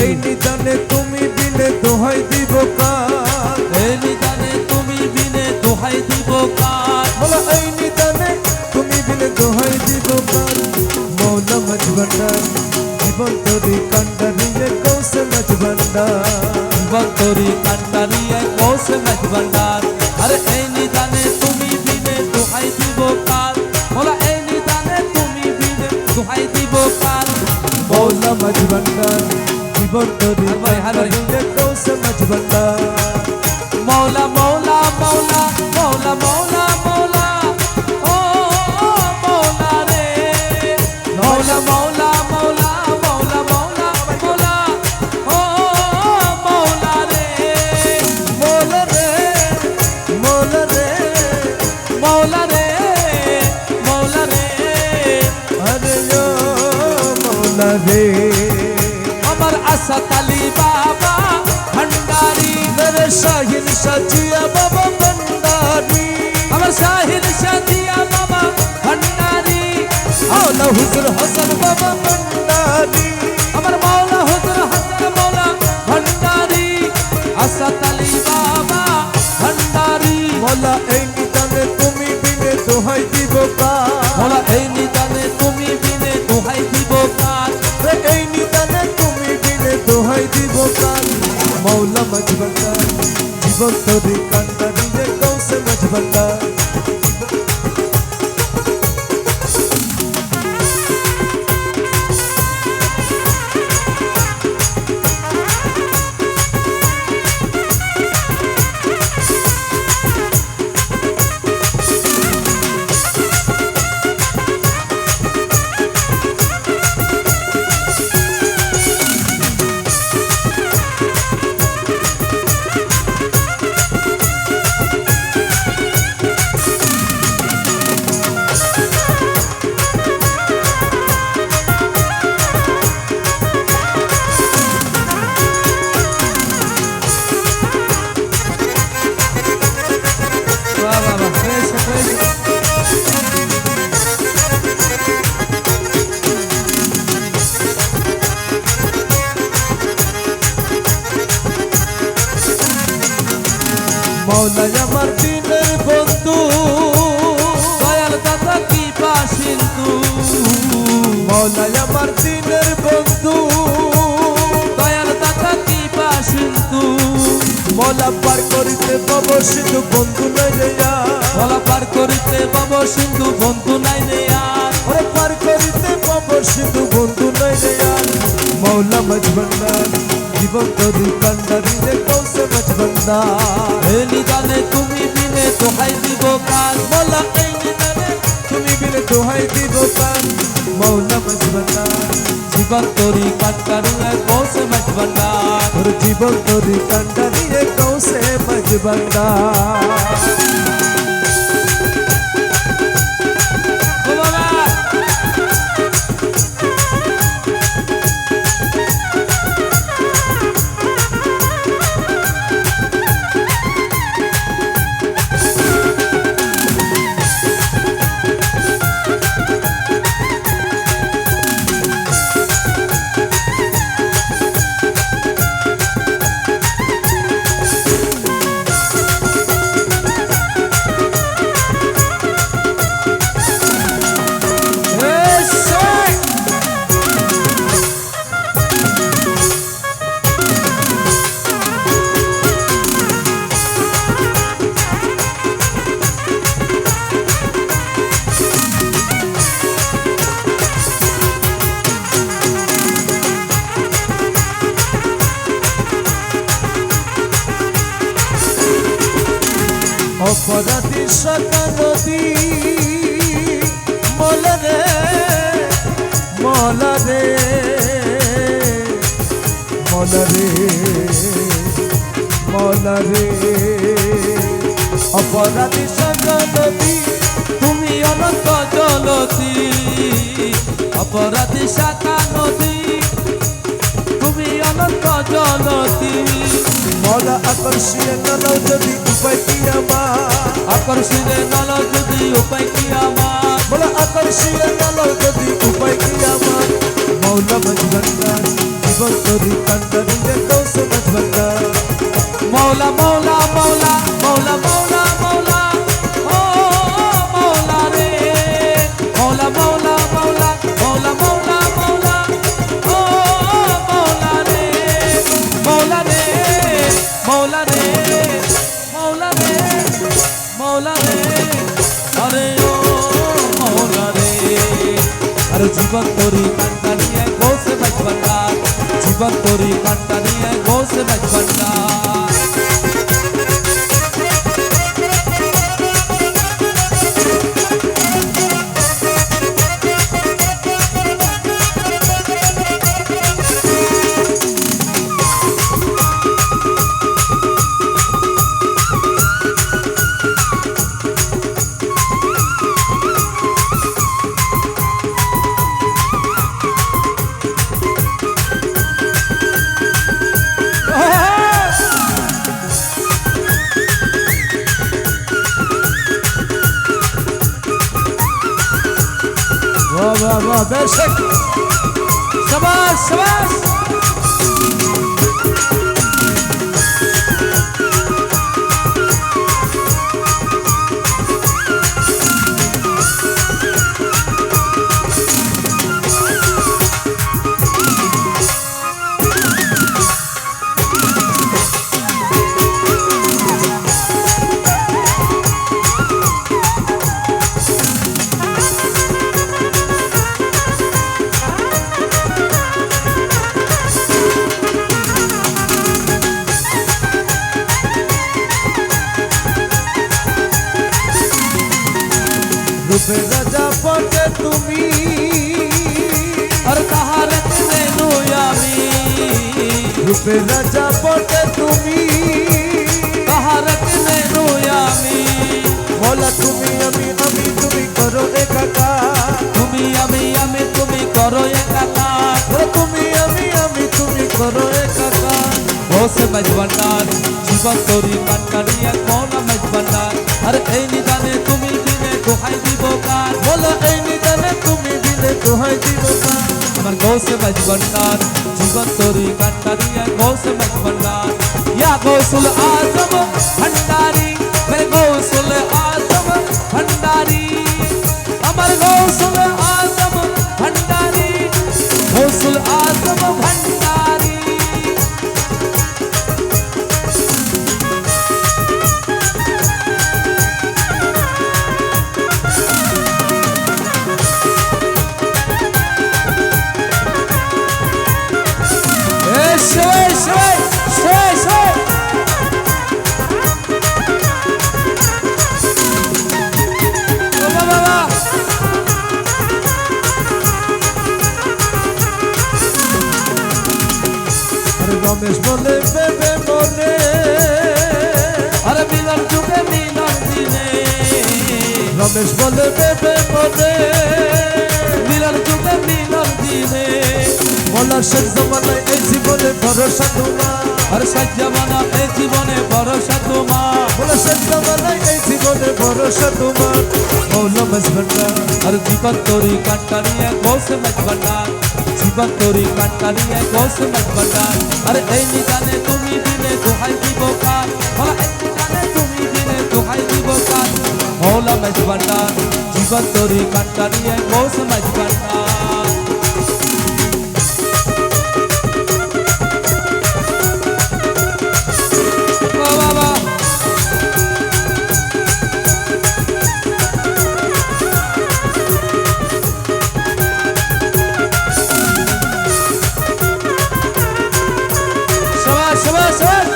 এই নিদানে তুমি বিনে দোহাই দিব কার, এই নিদানে তুমি বিনে দোহাই দিব কার, বলো এই নিদানে তুমি বিনে দোহাই দিব কার। মৌলা মাঝ ভান্ডার জীবন তোরি কান্ডারিয়ে কৌশে মাঝ ভান্ডার, জীবন তোরি কান্ডারিয়ে কৌশে মাঝ ভান্ডার। আরে এই নিদানে তুমি বিনে দোহাই দিব কার, বলো এই নিদানে তুমি বিনে দোহাই দিব কার। মৌলা মাঝ ভান্ডার জীবন তোরি কান্ডারিয়ে কৌশে মাঝ ভান্ডার। মৌলা মৌলা মৌলা মৌলা মৌলা মৌলা ও মৌলা রে, মৌলা মৌলা মৌলা মৌলা মৌলা মৌলা ও মৌলা রে, মৌলা রে মৌলা রে মৌলা রে মৌলা রে। আরে ও মৌলা রে আমার আসাদ আলী বাবা ভান্ডারি, মেরে শাহিন সাজিয়া বাবা ভান্ডারি, আমার শাহিদ সাদিয়া বাবা ভান্ডারি, আলা হুজুর হাসান বাবা ভান্ডারি, আমার মাওলা হুজুর হাসান মাওলা ভান্ডারি, আসাদ আলী বাবা ভান্ডারি। মৌলা এই নিদানে তুমি বিনে দোহাই দিব কার, মাওলা এই নিদানে তুমি বিনে দোহাই দিব কার, রে এই নিদানে তুমি বিনে দোহাই দিব কার। মৌলা মাঝ ভান্ডার জীবন তোরি কান্ডারিয়ে কৌশে মাঝ ভান্ডার। বাহ বাহ বাহ, বেশ বেশ। মৌলা আমার দিনের বন্ধু, দয়াল দাদা কি বাসিন্দু, মৌলা আমার দিনের বন্ধু, দয়াল দাদা কি বাসিন্দু। মৌলা পার করিতে পাব সিন্ধু বন্ধু নাই রে আর, বলা পার করিতে পাবো সিন্ধু বন্ধু নাই রে আর, ওরে পার করিতে পাব সিন্ধু বন্ধু নাই রে আর। মৌলা মাঝ ভান্ডার জীবন তোরি কান্ডারিয়ে কৌশে মাঝ ভান্ডার, এই নিদানে তুমি বিনে দোহাই দিব কার, মৌলা এই নিদানে তুমি বিনে দোহাই দিব কার। মৌলা মাঝ ভান্ডার জীবন তোরি কান্ডারিয়ে কৌশে মাঝ ভান্ডার। তোর জীবন তোরি কান্ডারিয়ে কৌশে মাঝ ভান্ডার। ও বাবা অপরাধী শাখা নদী, মৌলা রে মৌলা রে মৌলা রে মৌলা রে। অপরাধী শাখা নদী, তুমি অনন্ত জলতি, অপরাধী শাখা নদী, তুমি অনন্ত জলতি। মৌলা আকর্ষিয়ে নল যদি উপায় কি আমার, আকর্ষণে নল যদি উপায় কি আমার, মৌলা আকর্ষিয়ে নল যদি উপায় কি আমার। মৌলা মাঝ ভান্ডার জীবন জীবন তোরি কান্ডারি কৌশ মাঝ ভান্ডার মৌলা মৌলা মৌলা মৌলা মৌলা মৌলা ও মৌলা রে মৌলা মৌলা মৌলা মৌলা মৌলা মৌলা ও মৌলা রে মৌলা রে মৌলা রে মৌলা রে মৌলা রে আরে ও মৌলা রে আরে জীবন তোরি কান্ডারি কৌশ মাঝ ভান্ডার জীবন তোরি কান্ডারি কৌশ মাঝ ভান্ডার वाह वाह वाह बेशक शाबाश शाबाश रूपे राजा पटे তুমি আর তাহার মেনু আমি रूपे राजा पटे তুমি তাহার মেনু আমি বলা তুমি আমি তুমি করো একাকার তুমি আমি তুমি করো একাকার বলা তুমি আমি তুমি করো একাকার ঘোষে মাঝ ভান্ডার জীবন তোরি কান্ডারি এক মৌলা মাঝ ভান্ডার আর এই নিদানে তুমি বিনে দোহাই দিব কার বলা এই নিদানে তুমি বিনে দোহাই দিব কার আমার ঘোষে মাঝ ভান্ডার জীবন তোরি কান্ডারি এক ঘোষে মাঝ ভান্ডার ইয়া গৌসুল আজম ভান্ডারি মেরে গৌসুল আজম ভান্ডারি আমার গৌসুল আজম ভান্ডারি গৌসুল আজম ভান্ডারি Shway, shway, shway, shway. Baba, baba. আরে রমেশ বলে বেবে মনে আরে মিলন যুগে মিলন দিনে রমেশ বলে বেবে মনে মিলন যুগে মিলন দিনে বলা শেষ জমানায় এই জীবনে ভরসা তোমার আর সাজ্জামানা এই জীবনে ভরসা তোমার বলা শেষ জমানায় এই জীবনে ভরসা তোমার মৌলা মাঝ ভান্ডার আর জীবন তোরি কান্ডারি এক ঘোষে মাঝ ভান্ডার জীবন তোরি কান্ডারি এক ঘোষে মাঝ ভান্ডার আর এই নিদানে তুমি দিনে দোহাই দিব কার বলা এই নিদানে তুমি দিনে দোহাই দিব কার মৌলা মাঝ ভান্ডার জীবন তোরি কান্ডারি এক ঘোষে মাঝ ভান্ডার বাবা শাবাশ শাবাশ শাবাশ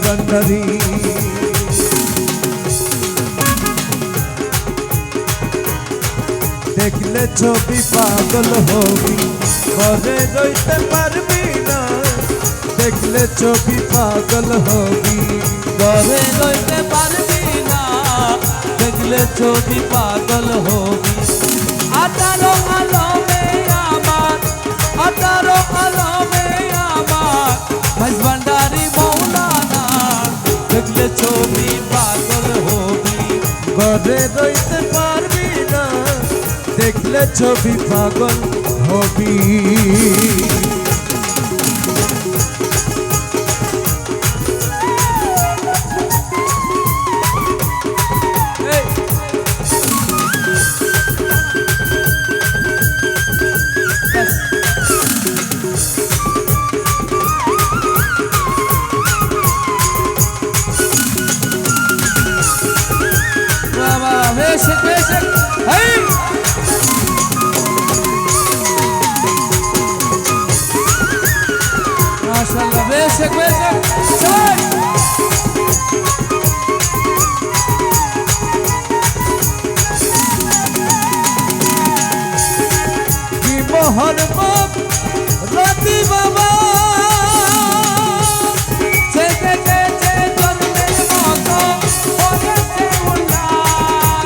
ভান্ডারি দেখলে ছবি পাগল হবি ঘরে রইতে পারবি না দেখলে ছবি পাগল হবি ঘরে রইতে পারবি না দেখলে ছবি পাগল হবি 18 আলমে আমার 18 আলমে আমার ভাইস ভান্ডারি মৌলানা দেখলে ছবি পাগল হবি ঘরে রইতে পারবি না দেখলে ছবি পাগল হবি Basic. Hey! MashaAllah, basic. Say! কি মোহন মত রাতি বাবা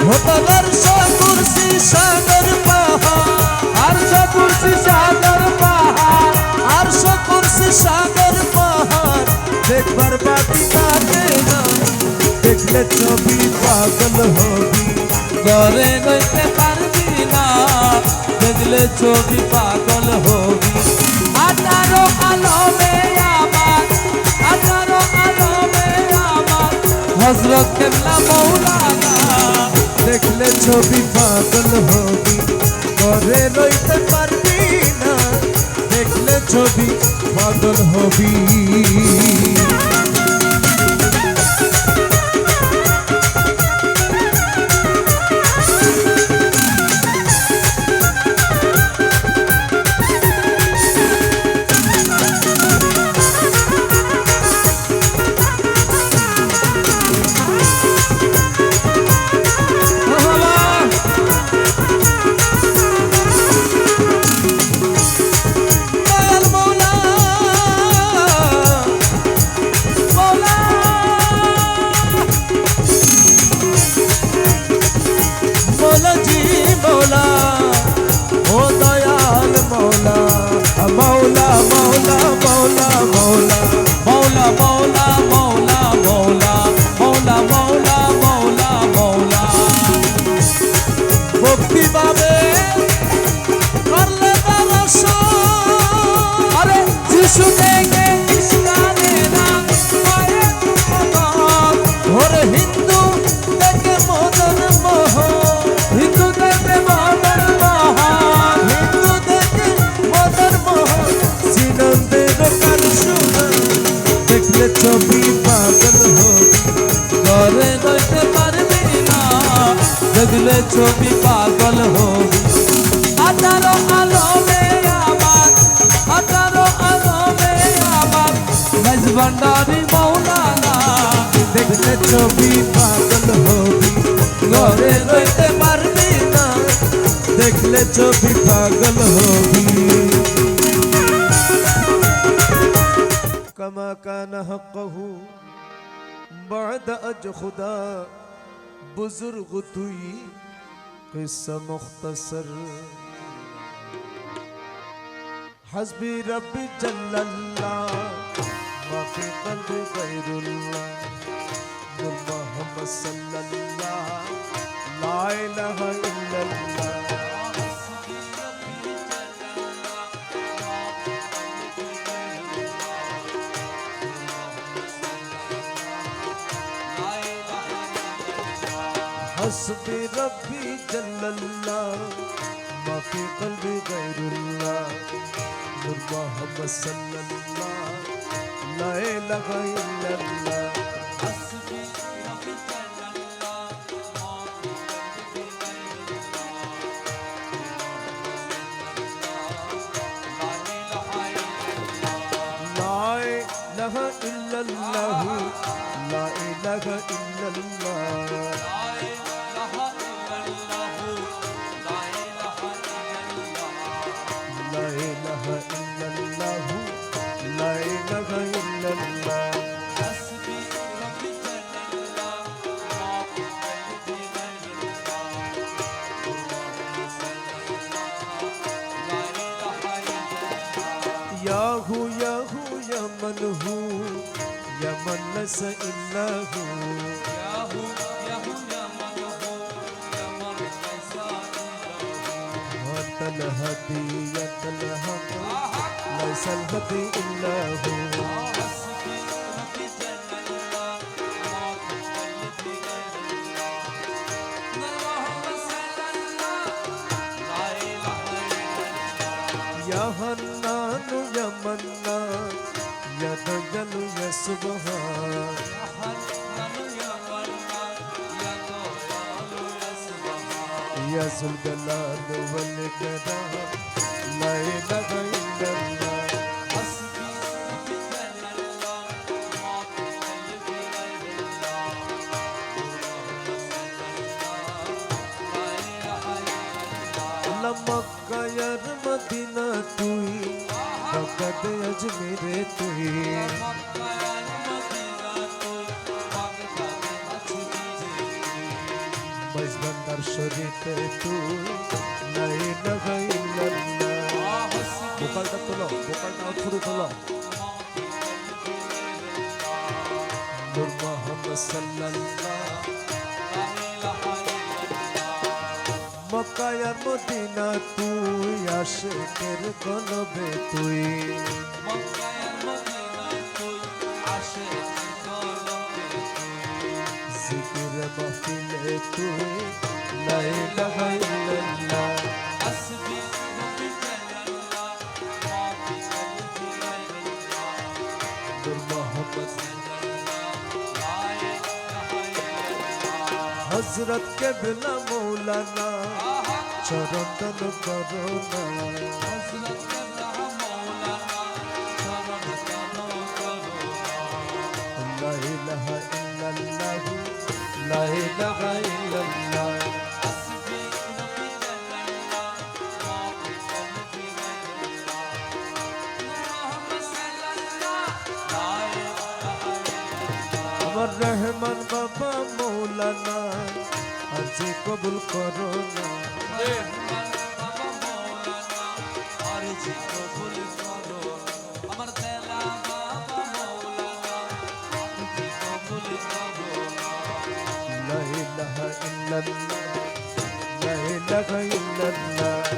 হোতলার কুরসি সাগর পাহাড় আরশ কুরসি সাগর পাহাড় আরশ কুরসি সাগর পাহাড় দেখবার বাকি থাকে না দেখলে ছবি পাগল হবি ঘরে রইতে পারবি না দেখলে ছবি পাগল হবি 18 আলমে আমার 18 আলমে আমার হযরত কেবলা মৌলানা দেখলে ছবি পাগল হবি ঘরে রইতে পারবি না দেখলে ছবি পাগল হবি ছবি পাগল হবি ঘরে রইতে পারবি না দেখলে ছবি পাগল হবি 18 আলমে আমার 18 আলমে আমার ভাইস ভান্ডারি মৌলানা দেখলে ছবি পাগল হবি ঘরে রইতে পারবি না দেখলে ছবি পাগল হবি कमा कान हक़हु बाद अज खुदा बुजुर्ग तुई किस्सा मुख्तसर हस्बी रब्बी जल्लल्लाह मा फी क़ल्बी गैरुल्लाह नूर मोहम्मद सल्लल्लाह ला इलाहा इल्लल्लाह हस्बी रब्बी जल्लल्लाह मा फी क़ल्बी गैरुल्लाह नूर मोहम्मद सल्लल्लाह ला इलाहा इल्लल्लाह हस्बी रब्बी जल्लल्लाह मा फी क़ल्बी गैरुल्लाह ला इलाहा इल्लल्लाह ইলাহা ইল্লাল্লাহ লা ইলাহা ইল্লাল্লাহ লা ইলাহা ইল্লাল্লাহ ইয়াহু ইয়াহু ইয়ামানহু ইয়ামান লাইসা ইল্লাহু আতাল হাদি আতাল হক লাইসাল হাদি ইল্লাহু ইয়া হান্নানু ইয়া মান্নান ইয়া দাজ্জালু ইয়া সুবহান ইয়া যুল জালাল ওয়াল ইকরাম লা ইলাহা ইল্লাল্লাহ মক্কা আর মদিনা তুই বাগদাদ আজমিরে তুই মজবন্দার শরীফে তুই লা ইলাহা ইল্লাল্লাহ ভোকালটা তোলো ভোকালটা উপরে তোলো নূর মুহাম্মদ সাল্লাল্লাহ মক্কা আর মদিনা তুই আশিকের কলবে তুই জিকির মাহফিলে তুই লা ইলাহা ইল্লাল্লাহ নূর মুহাম্মদ হযরত কেবলা মৌলানা চরণ তন করোনা লা ইলাহা ইল্লাল্লাহ লা ইলাহা ইল্লাল্লাহ আমার রহমান বাবা মৌলানা আরজি কবুল করো না আমার তেলা বাবা মৌলানা কবুল করো লা ইলাহা ইল্লাল্লাহ লা ইলাহা ইল্লাল্লাহ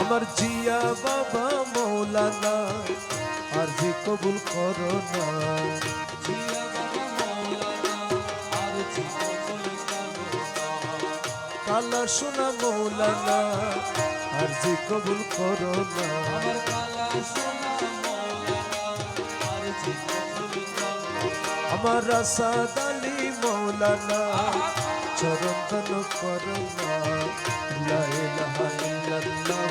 আমার জিয়া বাবা মৌলানা আরজি কবুল করো না কালা সোনা মৌলানা আরজি কবুল করো না আমার রাসাদ আলী মৌলানা চরণ তন করো না লা ইলাহা ইল্লাল্লাহ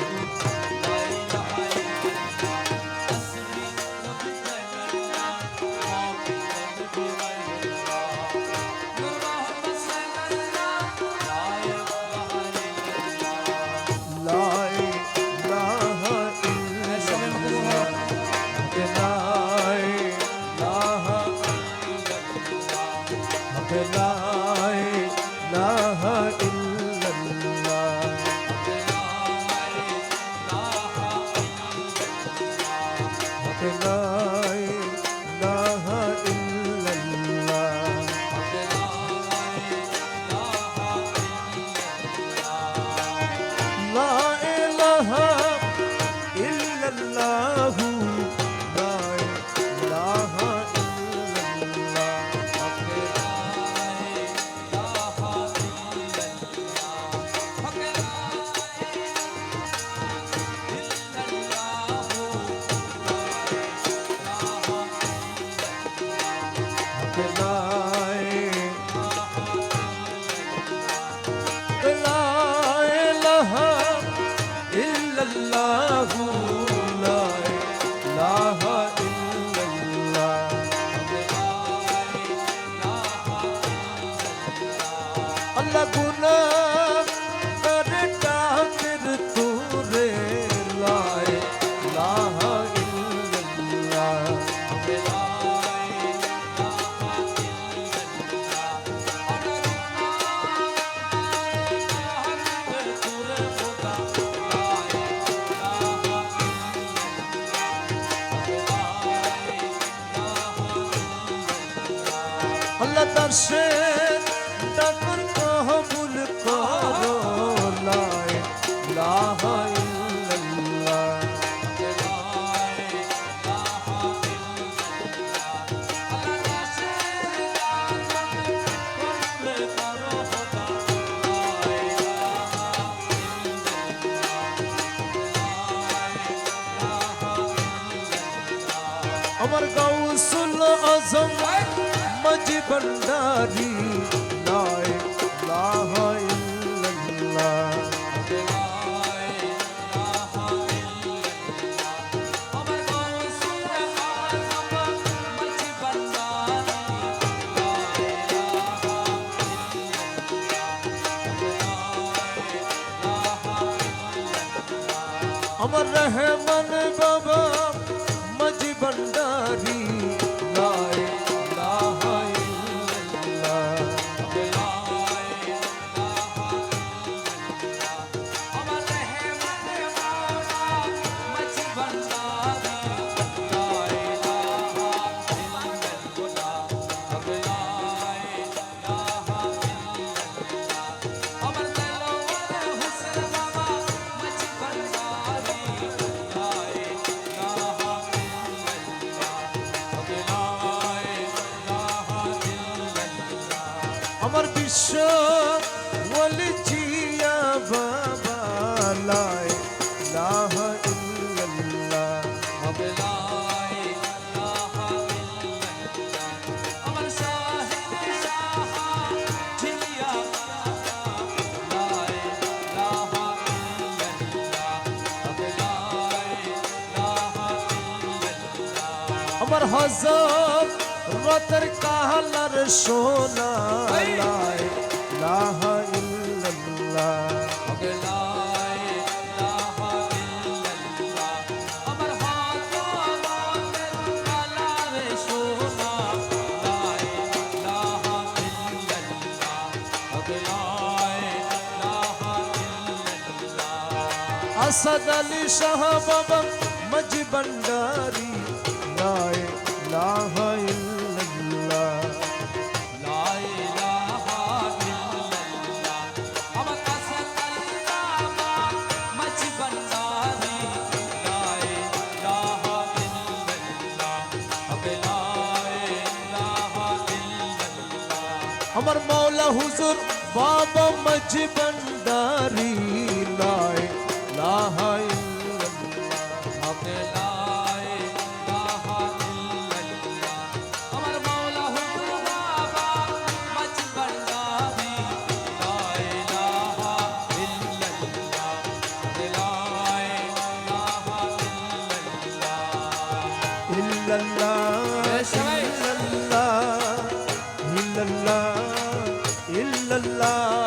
لا إله إلا الله আরশের ডাকর কবুল করো লা ইলাহা ইল্লাল্লাহ আমার গাউসুল আজম মাঝি ভান্ডারি লা ইলাহা ইল্লাল্লাহ আমার রহমান বাবা মাঝি ভান্ডারি লা ইলাহা ইল্লাল্লাহ আমার বিশ্ব ওয়ালি জিয়া বাবা লা ইলাহা ইল্লাল্লাহ আমার হযরত রতর কাহলার সোনা লা ইলাহা ইল্লাল্লাহ আসাদ আলী শাহ বাবা মাঝি ভান্ডারি লা ইলাহা ইল্লাল্লাহ আমার মৌলা হুজুর বাবা মাঝি ভান্ডারি লা ইলাহা ইল্লাল্লাহ ইল্লাল্লাহ ইল্লাল্লাহ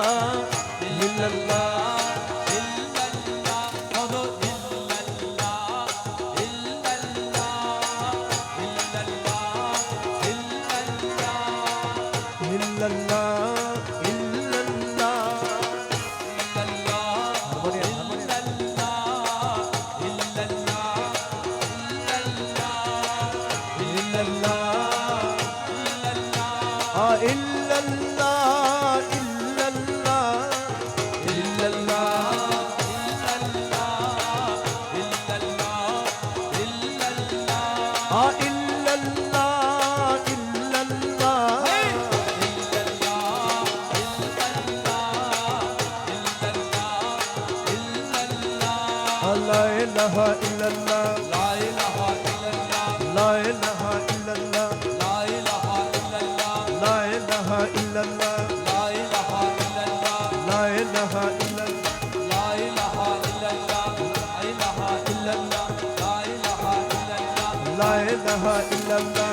ইল্লাল্লাহ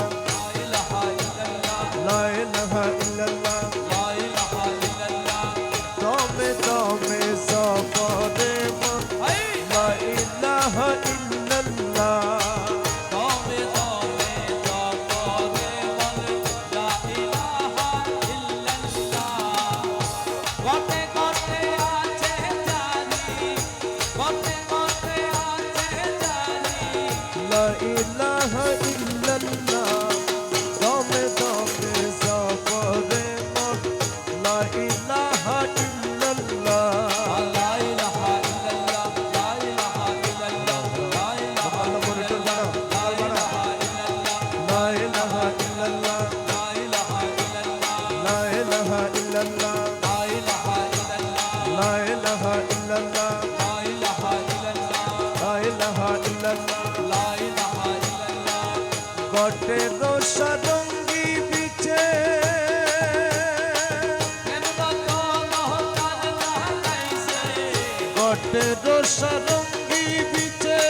ইলাহা ইল্লাল্লাহ দমে দমে সফরে ইল্লাল্লাহ লা ইলাহা ইল্লাল্লাহ লা ইলাহা ইল্লাল্লাহ লা ইলাহা ইল্লাল্লাহ গটে রসরঙ্গি বিচে গটে রসরঙ্গি বিচে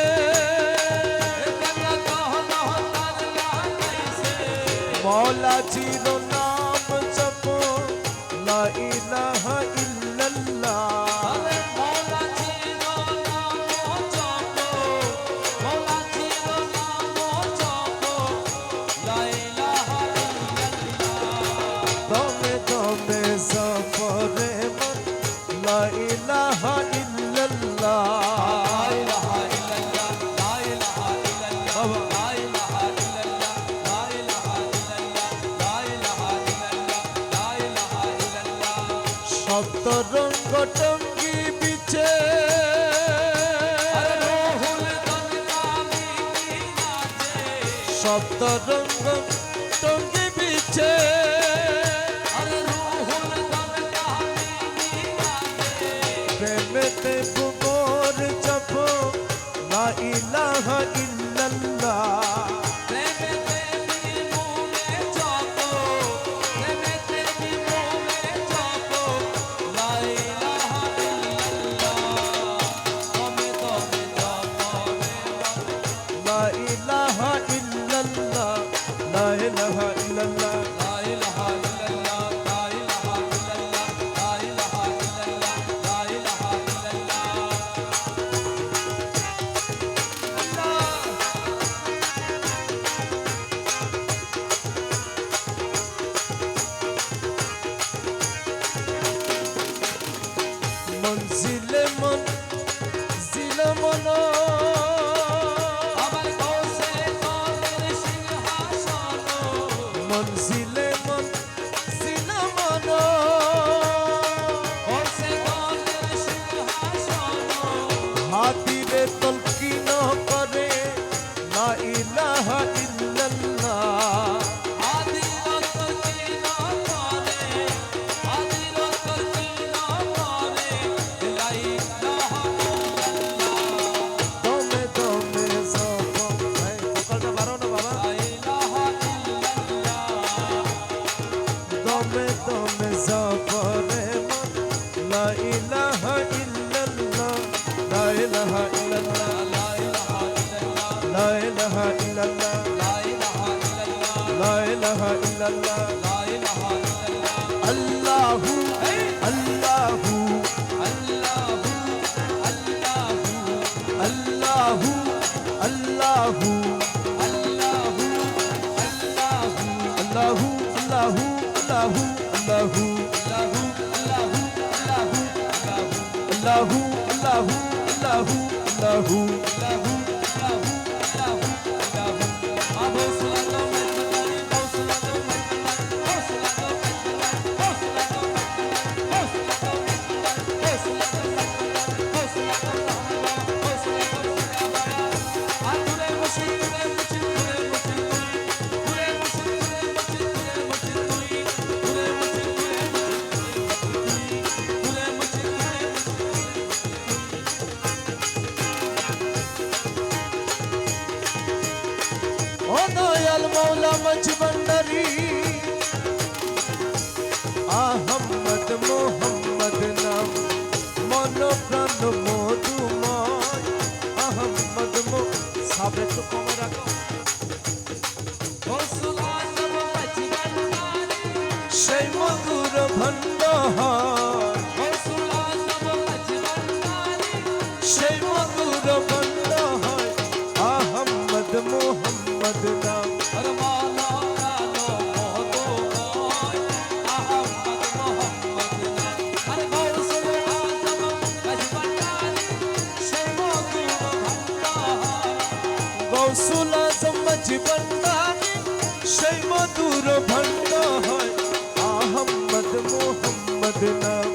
মৌলাজির নাম জপ লা ইলাহা ইল্লাল্লাহ দমে দমে সফরে মন লা ইলাহা ইল্লাল্লাহ সপ্তরঙ্গ টঙ্গি বিচে সপ্তরঙ্গ টঙ্গি বিচে প্রেমেতে বুমর জপ লা ইলাহা ইল্লাল্লাহ লা ইলাহা ইল্লাল্লাহ লা ইলাহা ইল্লাল্লাহ মনজিলে মন জিলে মন মনজিলে মন জিলে মন হাতিরে তলকিন করে লা ইলাহা ইল্লাল্লাহ দমে দমে সব ভাই ভোকালটা বাড়াও না বাবা দমে দমে সফরে মন লা ইলাহা ইল্লাল্লাহ লা ইলাহা ইল্লাল্লাহ লা ইলাহা ইল্লাল্লাহ লা ইলাহা ইল্লাল্লাহ আল্লাহু আল্লাহু আল্লাহু আল্লাহু আল্লাহু আল্লাহু আল্লাহু আল্লাহু আল্লাহু আল্লাহু আল্লাহু আল্লাহু ও দয়াল মৌলা মজবন্ডারি আহম্মদ মোহাম্মদ নাম মন প্রাণ মধুময় আহম্মদ মো সাবে তো কম রাখো সেই মধুর ভণ্ড হয় সেই মধুর ভণ্ড হয় আহম্মদ মোহাম্মদ নাম গৌসুল আজম মজবন্ডারি সেই মধুর ভণ্ড হয় আহম্মদ মোহাম্মদ নাম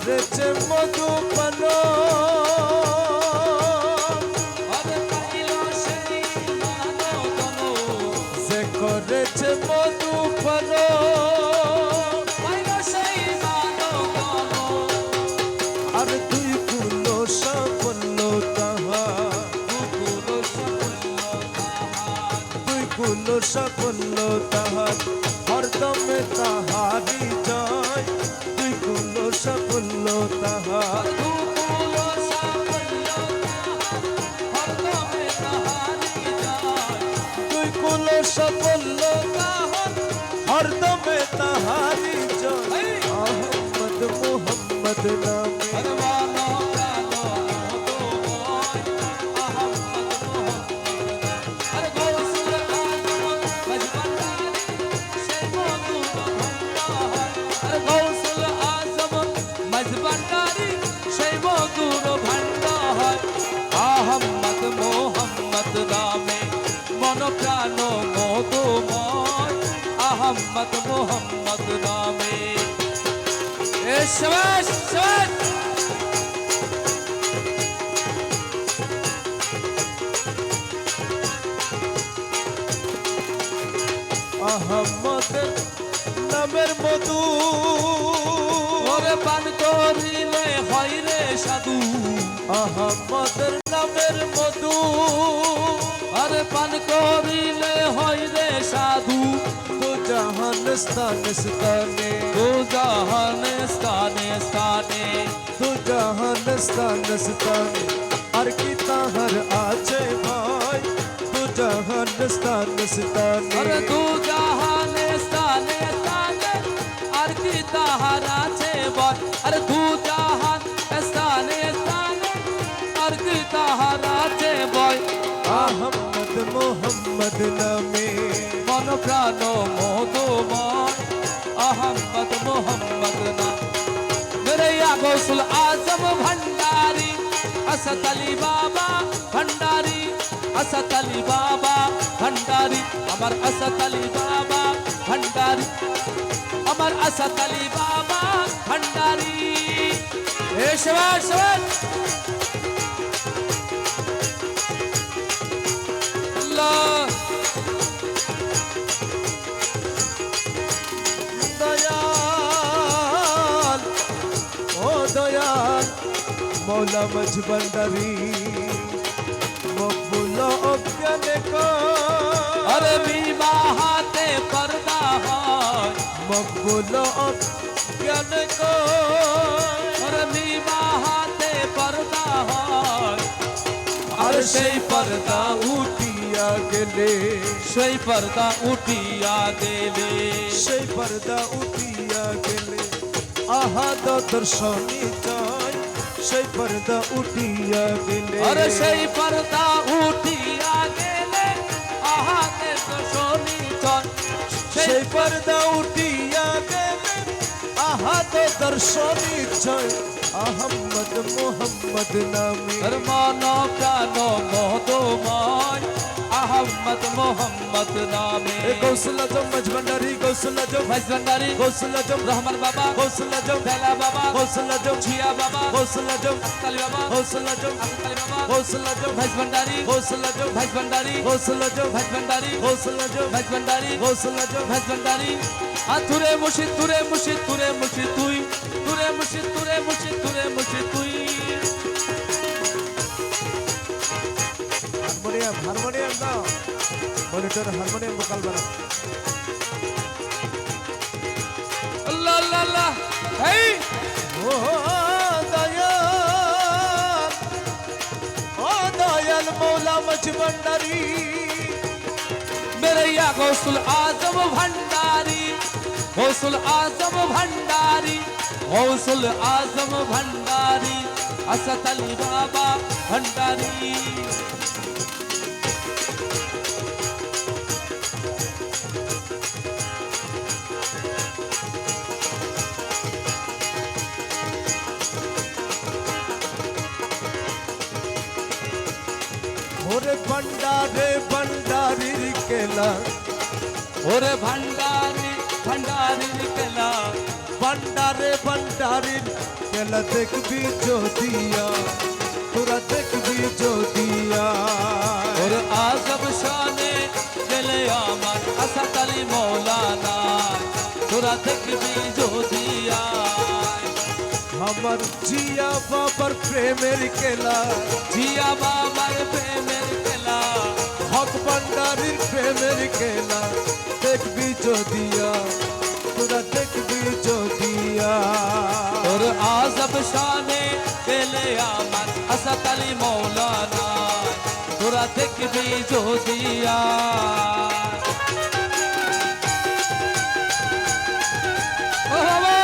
করেছে মধুপান আরে পাইল সেই মানবতন যে করেছে মধুপান পাইল সেই মানবতন আর তুই কুলো সাফল্য তাহার কুকুর সাফল্য তাহার তুই কুলো সাফল্য তাহার হরদমে তাহারি জয় তুই কুলো সাফল্য তাহার কুকুর সাফল্য তাহার হরদমে তাহারি যায় তুই কুলো সাফল্য তাহার হরদমে তাহারি জয় আহমদ মোহাম্মদ নামে হরমানো প্রাণো মধুময় আহমদ মোহাম্মদ আরে গৌসুল আজম মজবন্দারি সেই মধুর ভান্ডার আরে গৌসুল আজম মজবন্দারি সেই মধুর ভান্ডার আহমদ মোহাম্মদ নামে মন প্রাণ মধুময় আহমদ মোহাম্মদ নামে এ শাবাশ শাবাশ আহমদের নামের মধু ওরে পান করিলে হয় রে সাধু আহমদের নামের মধু আরে পান করিলে হয় রে সাধু তো জাহান স্থানে স্থানে তো জাহানে স্থানে স্থানে তো জাহান স্থানে স্থানে আর কি তাহার আছে ভাই তো জাহান স্থানে স্থানে আরে তু জাহানে স্থানে স্থানে আর কি তাহার আছে বল আরে তু জাহান স্থানে স্থানে আর কি তাহার আছে বল আহমদ মোহাম্মদ নামে মন প্রাণ মধুময় আহমদ মোহাম্মদ না मेरे या गौसुल आजम भंडारी असत अली बाबा भंडारी असत अली बाबा भंडारी अमर असत अली बाबा भंडारी अमर असत अली बाबा भंडारी हे शिवाय शिवाय अल्लाह দয়াল ও দয়াল মৌলা মজবন্দারি মকবুল অজ্ঞানে अरे विवाहते पर्दा হয় মকবুল অজ্ঞানে अरे विवाहते पर्दा হয় আর সেই পর্দা উঠিয়া গেলে সেই পর্দা উঠিয়া গেলে সেই পর্দা উঠিয়া গেলে আহাদ দর্শনী চাই সেই পর্দা উঠিয়া গেলে আরে সেই পর্দা উঠিয়া গেলে আহাতে দর্শনী চল সেই পর্দা উঠিয়া গেলে আহাদ দর্শনী চাই আহমদ মোহাম্মদ নামে মন প্রাণ মধুময় আহমদ মোহাম্মদ নামে গৌসুল আজম মজবন্দারি গৌসুল আজম মজবন্দারি গৌসুল আজম রহমান বাবা গৌসুল আজম বেলা বাবা গৌসুল আজম ঝিয়া বাবা গৌসুল আজম কালী বাবা গৌসুল আজম কালী বাবা গৌসুল আজম মজবন্দারি গৌসুল আজম মজবন্দারি গৌসুল আজম মজবন্দারি গৌসুল আজম মজবন্দারি গৌসুল আজম মজবন্দারি তুরে মুর্শিদ তুরে মুর্শিদ তুরে মুর্শিদ তুই তুরে মুর্শিদ তুরে মুর্শিদ তুরে মুর্শিদ তুই হারমোনিয়াম হারমোনিয়াম দাও মনিটর হারমোনিয়াম ভোকাল বানাও আল্লাহ আল্লাহ আল্লাহ এই ও দয়াল ও দয়াল মৌলা মজবন্দারি मेरे या गौसुल आजम भंडारी गौसुल आजम भंडारी गौसुल आजम भंडारी असत अली बाबा भंडारी ওরে ভণ্ডারে ভণ্ডারির কেলা ओरे भंडारी भंडारी निकला ভান্ডারে ভান্ডারির খেলা দেখবি যদিয়া তোরা দেখবি যদিয়া ওরে আজব শানে গেলে আমার আসাদ আলী মৌলানা তোরা দেখবি যদিয়া আমার জিয়া বাবার প্রেমের খেলা জিয়া বাবার প্রেমের খেলা হক ভান্ডারির প্রেমের খেলা দেখবি যদিয়া তোরা দেখবি যদিয়া ওর আজব শানে গেলে আমার আসাদ আলী মৌলানা তোরা দেখবি যদিয়া ও বাবা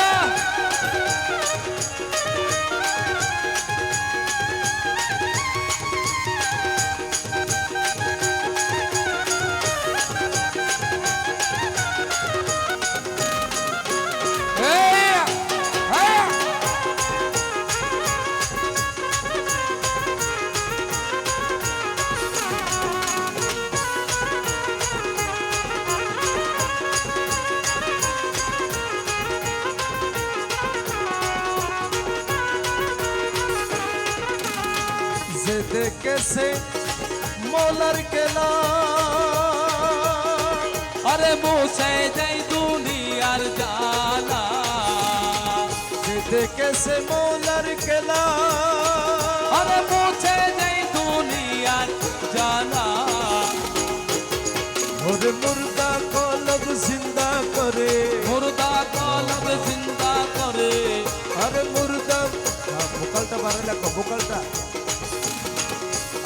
যে দেখেছে মৌলার খেলা আরে মুছে যাই দুনিয়ার জালা যে দেখেছে মৌলার খেলা আরে মুছে যাই দুনিয়ার জালা ওরে মুর্দা কলব জিন্দা করে মুর্দা কলব জিন্দা করে আরে মুর্দা ভোকালটা বাড়ালে লেখো ভোকালটা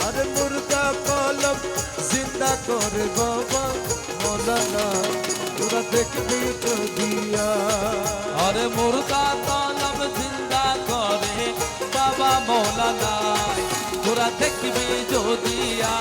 আরে মুর্দা কলব জিন্দা করে বাবা মৌলানা তোরা দেখবি যদিয়া আরে মুর্দা কলব জিন্দা করে বাবা মৌলানা তোরা দেখবি যদিয়া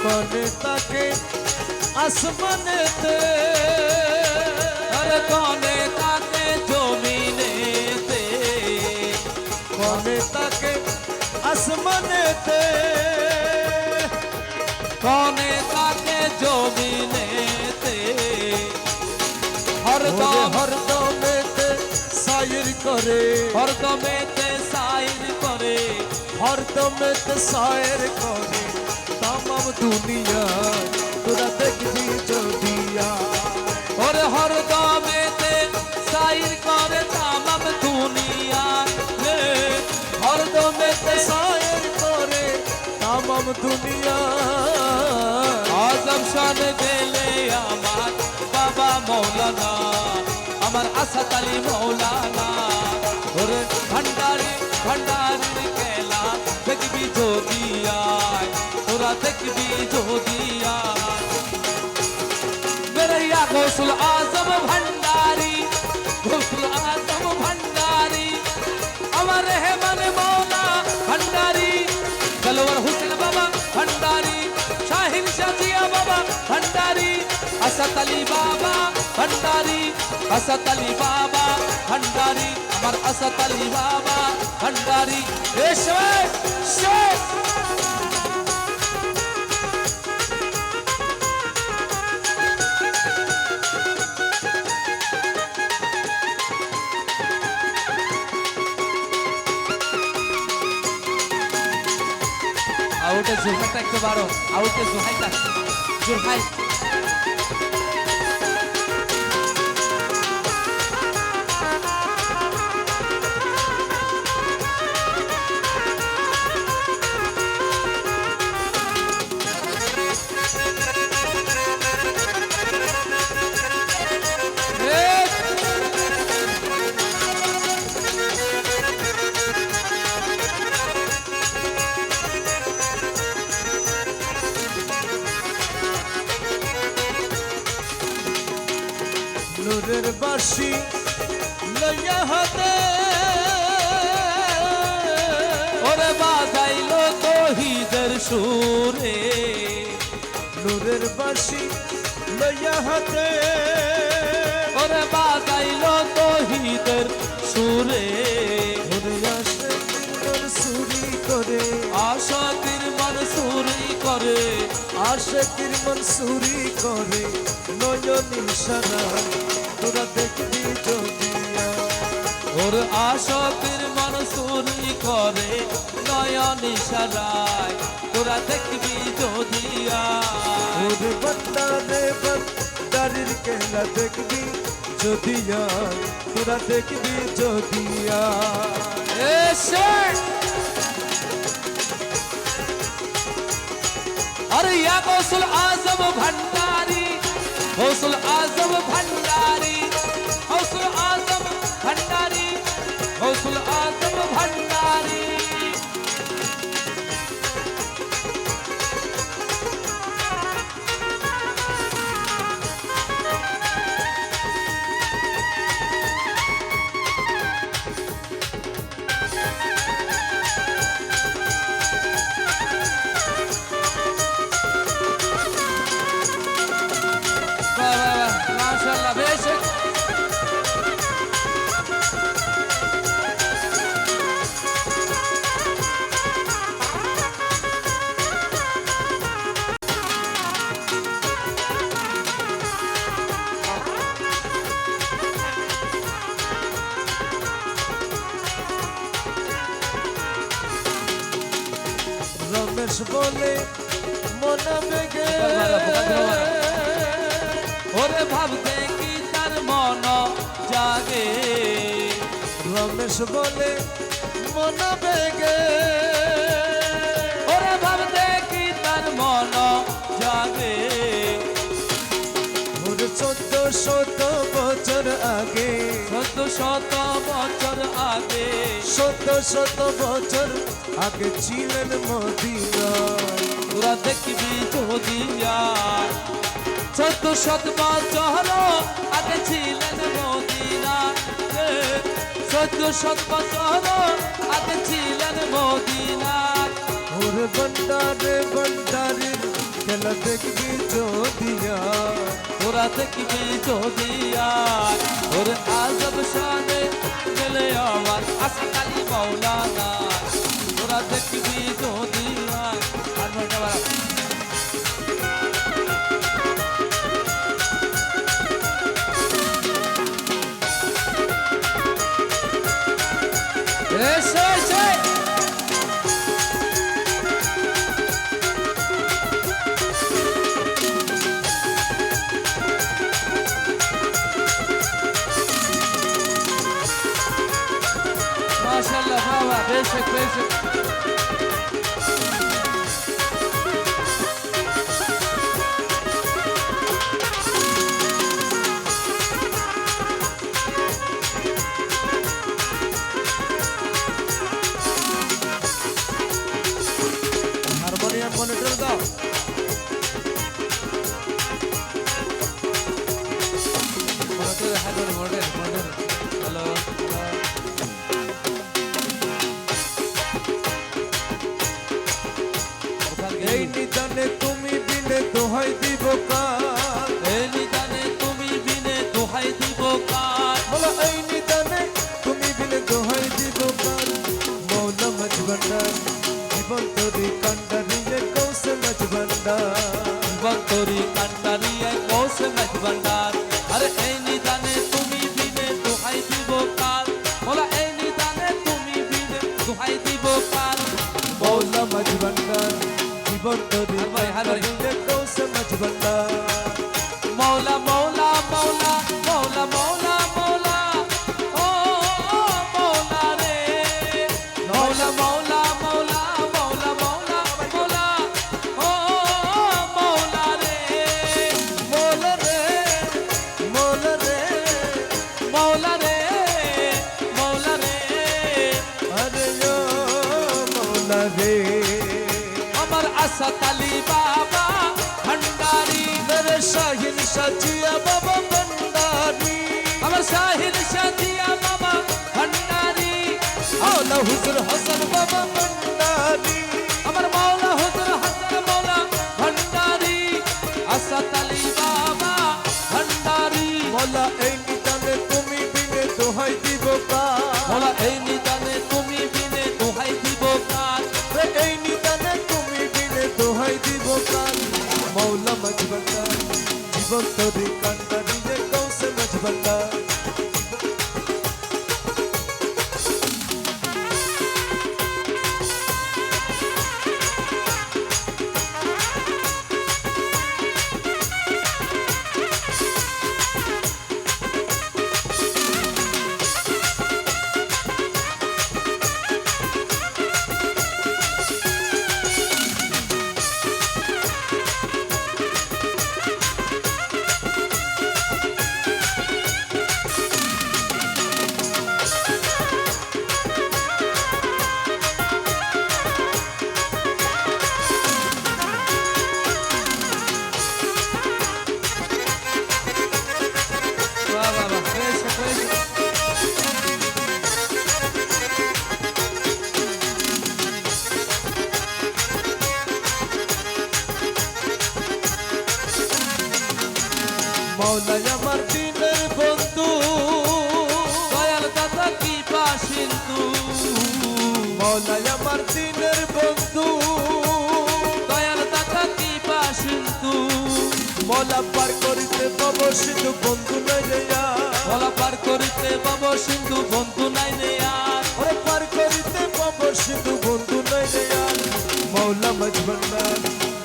কনে তাকে আসমানেতে আরে কনে তাকে জমিনেতে কনে তাকে আসমানেতে কনে তাকে জমিনেতে ওরে হরদম হরদমেতে সাইর করে হরদমেতে সাইর করে হরদমেতে সাইর করে তামাম দুনিয়া তোরা দেখবি যদিয়া ওরে হরদমেতে সাইর করে তামাম দুনিয়া রে হরদমেতে সাইর করে তামাম দুনিয়া আজম শান গেলে আমার বাবা মৌলানা আমার আসাদ আলী মৌলানা ওরে ভান্ডারি ভান্ডারির খেলা দেখবি যদিয়া তোরা দেখবি যদিয়া মেরিয়া গৌসুল আজম ভান্ডারি গৌসুল আজম ভান্ডারি আমার রেহমান মৌলা ভান্ডারি গলওয়ার হুসেন বাবা ভান্ডারি শাহিন শাজিয়া বাবা ভান্ডারি আসাদ আলী বাবা ভান্ডারি আসাদ আলী বাবা ভান্ডারি আমার আসাদ আলী বাবা ভান্ডারি এ শেখ শেখ আউটে জুহাইটা একটু বাড়ো আউটে জুহাইটা জুহাই বাঁশি লইয়া হাতে ওরে বাজাইলো তৌহিদের সুরে নূরের বাঁশি লইয়া হাতে ওরে বাজাইলো তৌহিদের সুরে ওরে আসে মন সুরি করে আশাকির মন সুরি করে আশিকের মন সুরি করে নয়ন ইশারা তোরা দেখবি যদিয়া ওর আশাকির মন সুরি করে নয়ন ইশারায় তোরা দেখবি যদিয়া ওরে বন্দারে বন্দারির খেলা দেখবি যদিয়া তোরা দেখবি যদিয়া এসে अरे या गौसुल आजम भंडारी गौसुल आजम भंडारी गौसुल आजम भंडारी गौसुल आजम भंडारी माशाल्लाह बेशक রমেশ বলে মনা বেগে ওরে ভাবতে কি তার মন জাগে রমেশ বলে মনা বেগে ওরে ভাবতে কি তার মন জাগে ওরে 1400 বছর আগে 1400 বছর আগে 1400 বছর আগে ছিলেন মদিনায় তোরা দেখবি যদিয়া 1400 বছর আগে ছিলেন মদিনায় 1400 বছর আগে ছিলেন মদিনায় ওরে বন্দারে বন্দারির খেলা দেখবি যদিয়া তোরা দেখবি যদিয়া ওর আজব শানে গেলে আমার আশা কালী মাওলানা তোরা দেখবি যদিয়া আর মনে বাড়া এসে এসে माशाल्लाह बाबा बेशक बेशक হারমোনিয়াম মনিটর দাও model hello model model hello এই নিদানে তুমি বিনে দোহাই দিব কার এই নিদানে তুমি বিনে দোহাই দিব কার বলো এই নিদানে তুমি বিনে দোহাই দিব কার মৌলা মজবন্ডার জীবন তোরি কান্ডারিয়ে কৌশে মজবন্ডার জীবন তোরি কান্ডারিয়ে কৌশে মজবন্ডার আরে এই নিদানে তুমি বিনে দোহাই দিব কার বলা এই নিদানে তুমি বিনে দোহাই দিব কার মৌলা মজবন্ডার জীবন তোরি হারবাই, হারবাই। কান্ডারিয়ে কৌশে মজবন্ডার মৌলা মৌলা মৌলা মৌলা মৌলা মৌলা ও মৌলা রে মৌলা মৌলা মৌলা মৌলা মৌলা মৌলা ও মৌলা রে মৌলা রে মৌলা রে মৌলা রে মৌলা রে আরে ও মৌলা রে আমার আসাদ আলী বাবা ভান্ডারি মেরে শাহিন সাজিয়া বাবা ভণ্ডারি আমার শাহির সাজিয়া বাবা ভান্ডারি মাওলা হুজুর হাসান বাবা ভান্ডারি আমার মাওলা হুজুর হাসান মাওলা ভান্ডারি আসাদ আলী বাবা ভান্ডারি মাওলা এই নিদানে তুমি বিনে দোহাই দিব কার মাওলা এই নিদানে তুমি বিনে দোহাই দিব কার এই নিদানে তুমি বিনে দোহাই দিব কার মাওলা মজবন্দার জীবন তোরি কান্ডারি রে কৌশে মজবন্দার বাহ বাহ বাহ বেশ বেশ মাওলা আমার দিনের বন্ধু দয়াল দাদা কি বাসিন্দু মাওলা আমার দিনের বন্ধু দয়াল দাদা কি বাসিন্দু মাওলা পার করিতে পাব সিন্ধু বন্ধু নাই রে বলা পার করিতে বাবা সিন্ধু বন্ধু নাই রে আর ওরে পার করিতে পাব সিন্ধু বন্ধু নাই রে মাওলা মজবন্দার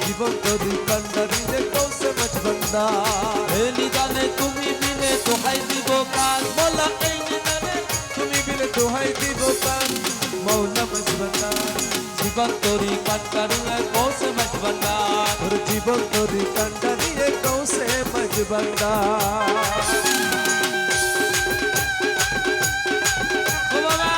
জীবন তোরি কান্ডারি রে কৌশে মজবন্দার এই নিদানে তুমি বিনে দোহাই দিব কার মাওলা এই নিদানে তুমি বিনে দোহাই দিব কার মাওলা মজবন্দার জীবন তোরি কাটারিয়া কোসে মজবন্দার ওর জীবন তোরি কান্ডারি রে কৌশে মজবন্দার ও বাবা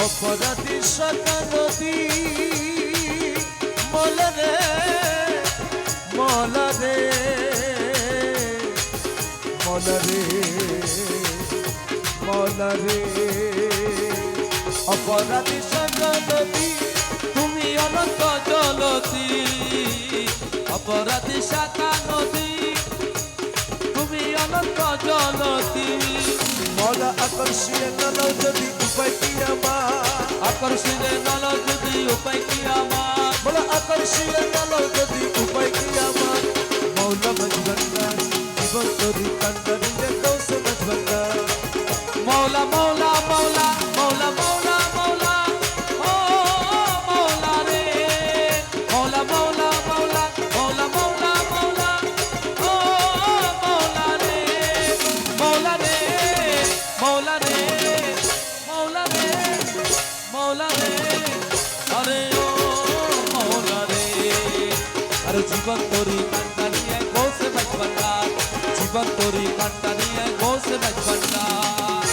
অপরাধী শাখা নদী মলরে মলরে মলরে মলরে অপরাধী শাখা নদী তুমি অনন্ত জলতি অপরাধী শাখা নদী তুমি অনন্ত জলতি মলা আকর্ষিয়ে নল যদি উপায় কি আমার আকর্ষণে নল যদি উপায় কি আমার মলা আকর্ষিয়ে নল যদি উপায় কি আমার মৌলা মজবন্দার জীবন তোরি কান্ডারি রে কৌশে মজবন্দার মৌলা মৌলা মৌলা মৌলা মৌলা মৌলা ও মৌলা রে মৌলা মৌলা মৌলা মৌলা মৌলা মৌলা ও মৌলা রে মৌলা রে মৌলা রে মৌলা রে মৌলা রে আরে ও মৌলা রে আরে জীবন তোরি কান্ডারিয়ে কোসে মজবন্দার জীবন তোরি কান্ডারিয়ে কোসে মজবন্দার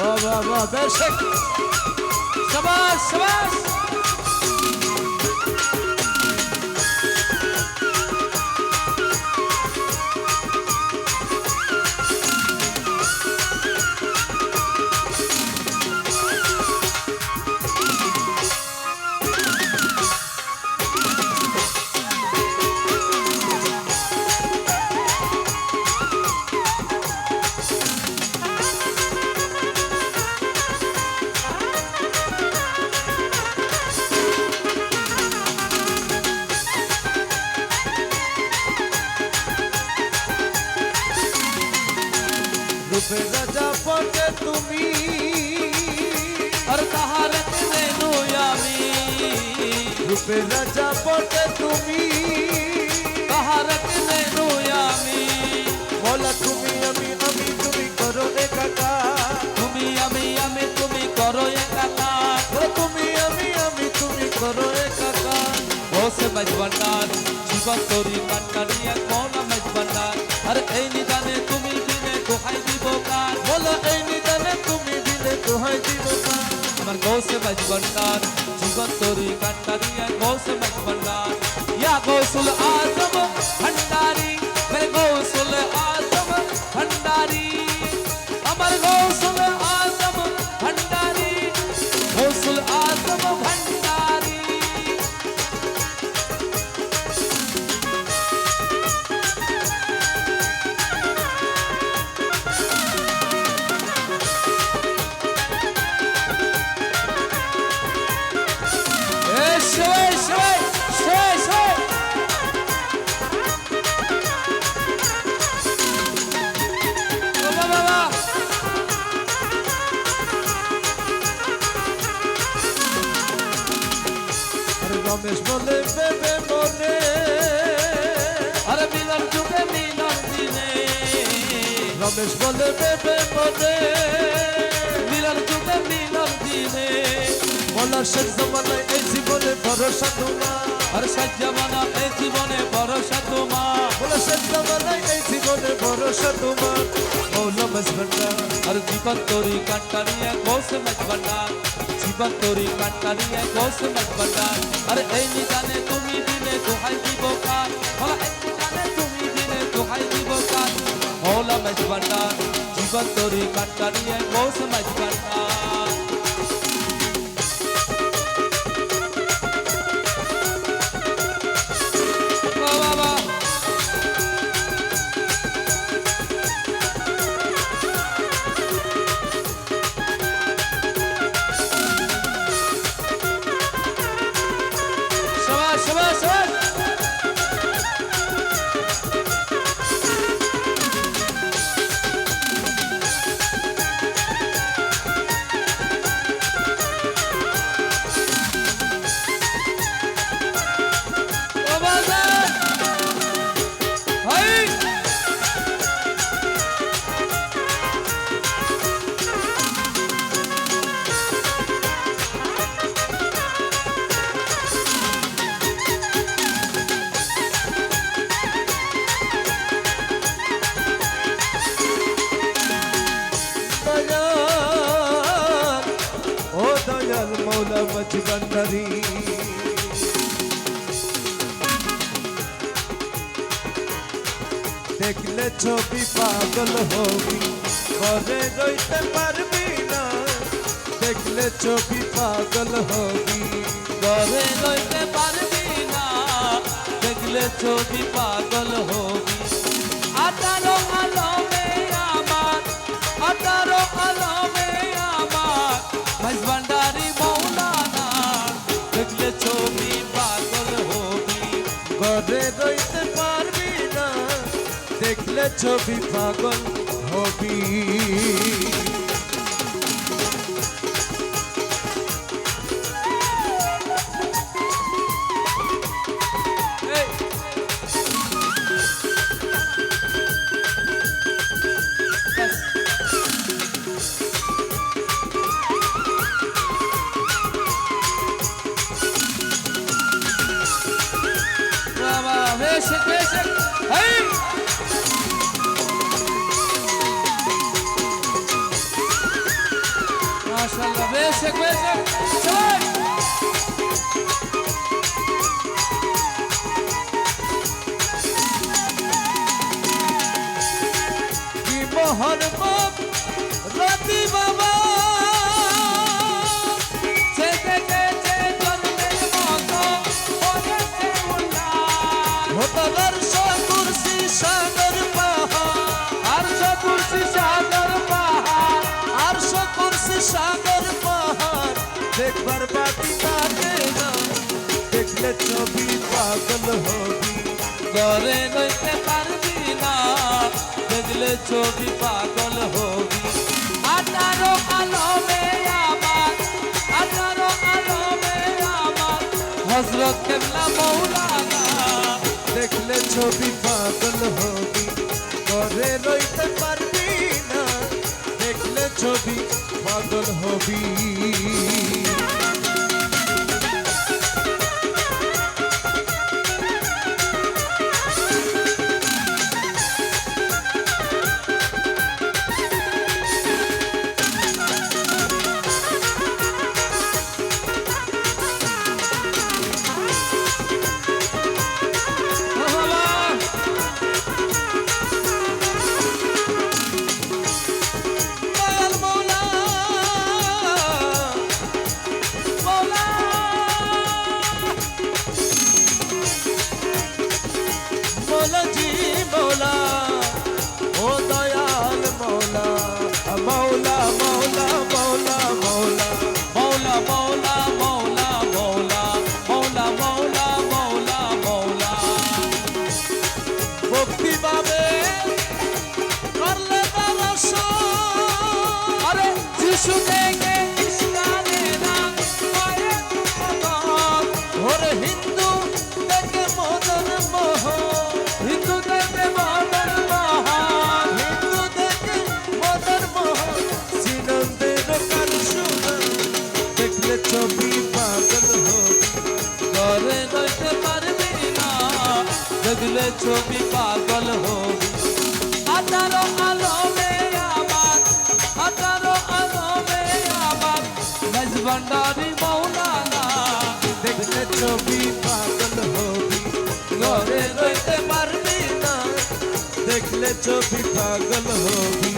বাবা বেশ শাবাশ শাবাশ রূপে রাজা পটে তুমি আর কাহার নেনু আমি রূপে রাজা পটে তুমি কাহার নেনু আমি বলা তুমি আমি তুমি করো একাকার তুমি আমি তুমি করো একাকার বলা তুমি আমি তুমি করো একাকার বসে মাঝ ভান্ডার জীবন তরি কান্ডারি এক মৌলা মাঝ ভান্ডার আর এই নিদানে তুমি দিনে দোহাই দিব কার বলা এই নিদানে তুমি দিলে দোহাই দিব না আমার গৌসে মাঝ ভান্ডার জীবন তরি কান্ডারি এক গৌসে মাঝ ভান্ডার ইয়া গৌসুল আজম ভান্ডারি মেরে গৌসুল আজম ভান্ডারি আমার গৌসুল আজম ভান্ডারি গৌসুল আজম ভান্ডারি রমেশ বলে বেবে মনে আরে মিলন যুগে মিলন দিনে রমেশ বলে বেবে মনে মিলন যুগে মিলন দিনে বলা শেষ জমানায় এই জীবনে ভরসা তোমার আর সাজ্জামানা এই জীবনে ভরসা তোমার বলা শেষ জমানায় এই জীবনে ভরসা তোমার মৌলা মজবন্ডা আর জীবন তরি কান্টারিয়া গোস মত ভান্ডার জীবন তরি কান্টারিয়া গোস মত ভান্ডার আর এই নিদানে তুমি দিনে দোহাই দিব কার বলা এই নিদানে তুমি দিনে দোহাই দিব কার মৌলা মত ভান্ডার জীবন তরি কান্টারিয়া গোস মত ভান্ডার বাবা শাবাশ শাবাশ শাবাশ বাবা হাই দয়াল ও দয়াল মৌলা মজবন্ডারি দেখলে ছবি পাগল হবি ঘরে রইতে পারবি না দেখলে ছবি পাগল হবি ঘরে রইতে পারবি না দেখলে ছবি পাগল হবি আঠারো আলমে আমার আঠারো আলমে আমার মাইজ ভান্ডারি মৌলানা দেখলে ছবি পাগল হবি ঘরে রইতে পারবি না দেখলে ছবি পাগল হবি এই বাবা বেশ বেশ এই মাশাআল্লাহ বেশ বেশ চল কি মোহন মন রাতি বাবা হোতালার কুরসি সাগর পাহাড় আরশ কুরসি সাগর পাহাড় আরশ কুরসি সাগর পাহাড় দেখবার বাকি থাকে না দেখলে ছবি পাগল হবি ঘরে রইতে পারবি না দেখলে ছবি পাগল হবি 18 আলমে আমার 18 আলমে আমার হযরত কেবলা মাওলানা দেখলে ছবি পাগল হবি ঘরে রইতে পারবি না দেখলে ছবি পাগল হবি দয়াল মৌলা মৌলা জি মৌলা ও দয়াল মৌলা মৌলা মৌলা মৌলা মৌলা মৌলা মৌলা মৌলা মৌলা মৌলা মৌলা মৌলা মৌলা ভক্তি পাবে করলে দর্শন আরে যিশু থেকে ইসলামে না পায়ে মদন ওরে হিন্দু দেখে মদন মোহন হিন্দু থেকে মদন মহান হিন্দু দেখে মদন মোহন সিনন্দের কান শোনা দেখলে ছবি পাগল হবি ঘরে রইতে পারবি না দেখলে ছবি পাগল হবি 18 আলমে আমার 18 আলমে আমার মেজবান্ডারি মাওলানা দেখলে ছবি পাগল হবি ঘরে রইতে পারবি না দেখলে ছবি পাগল হবি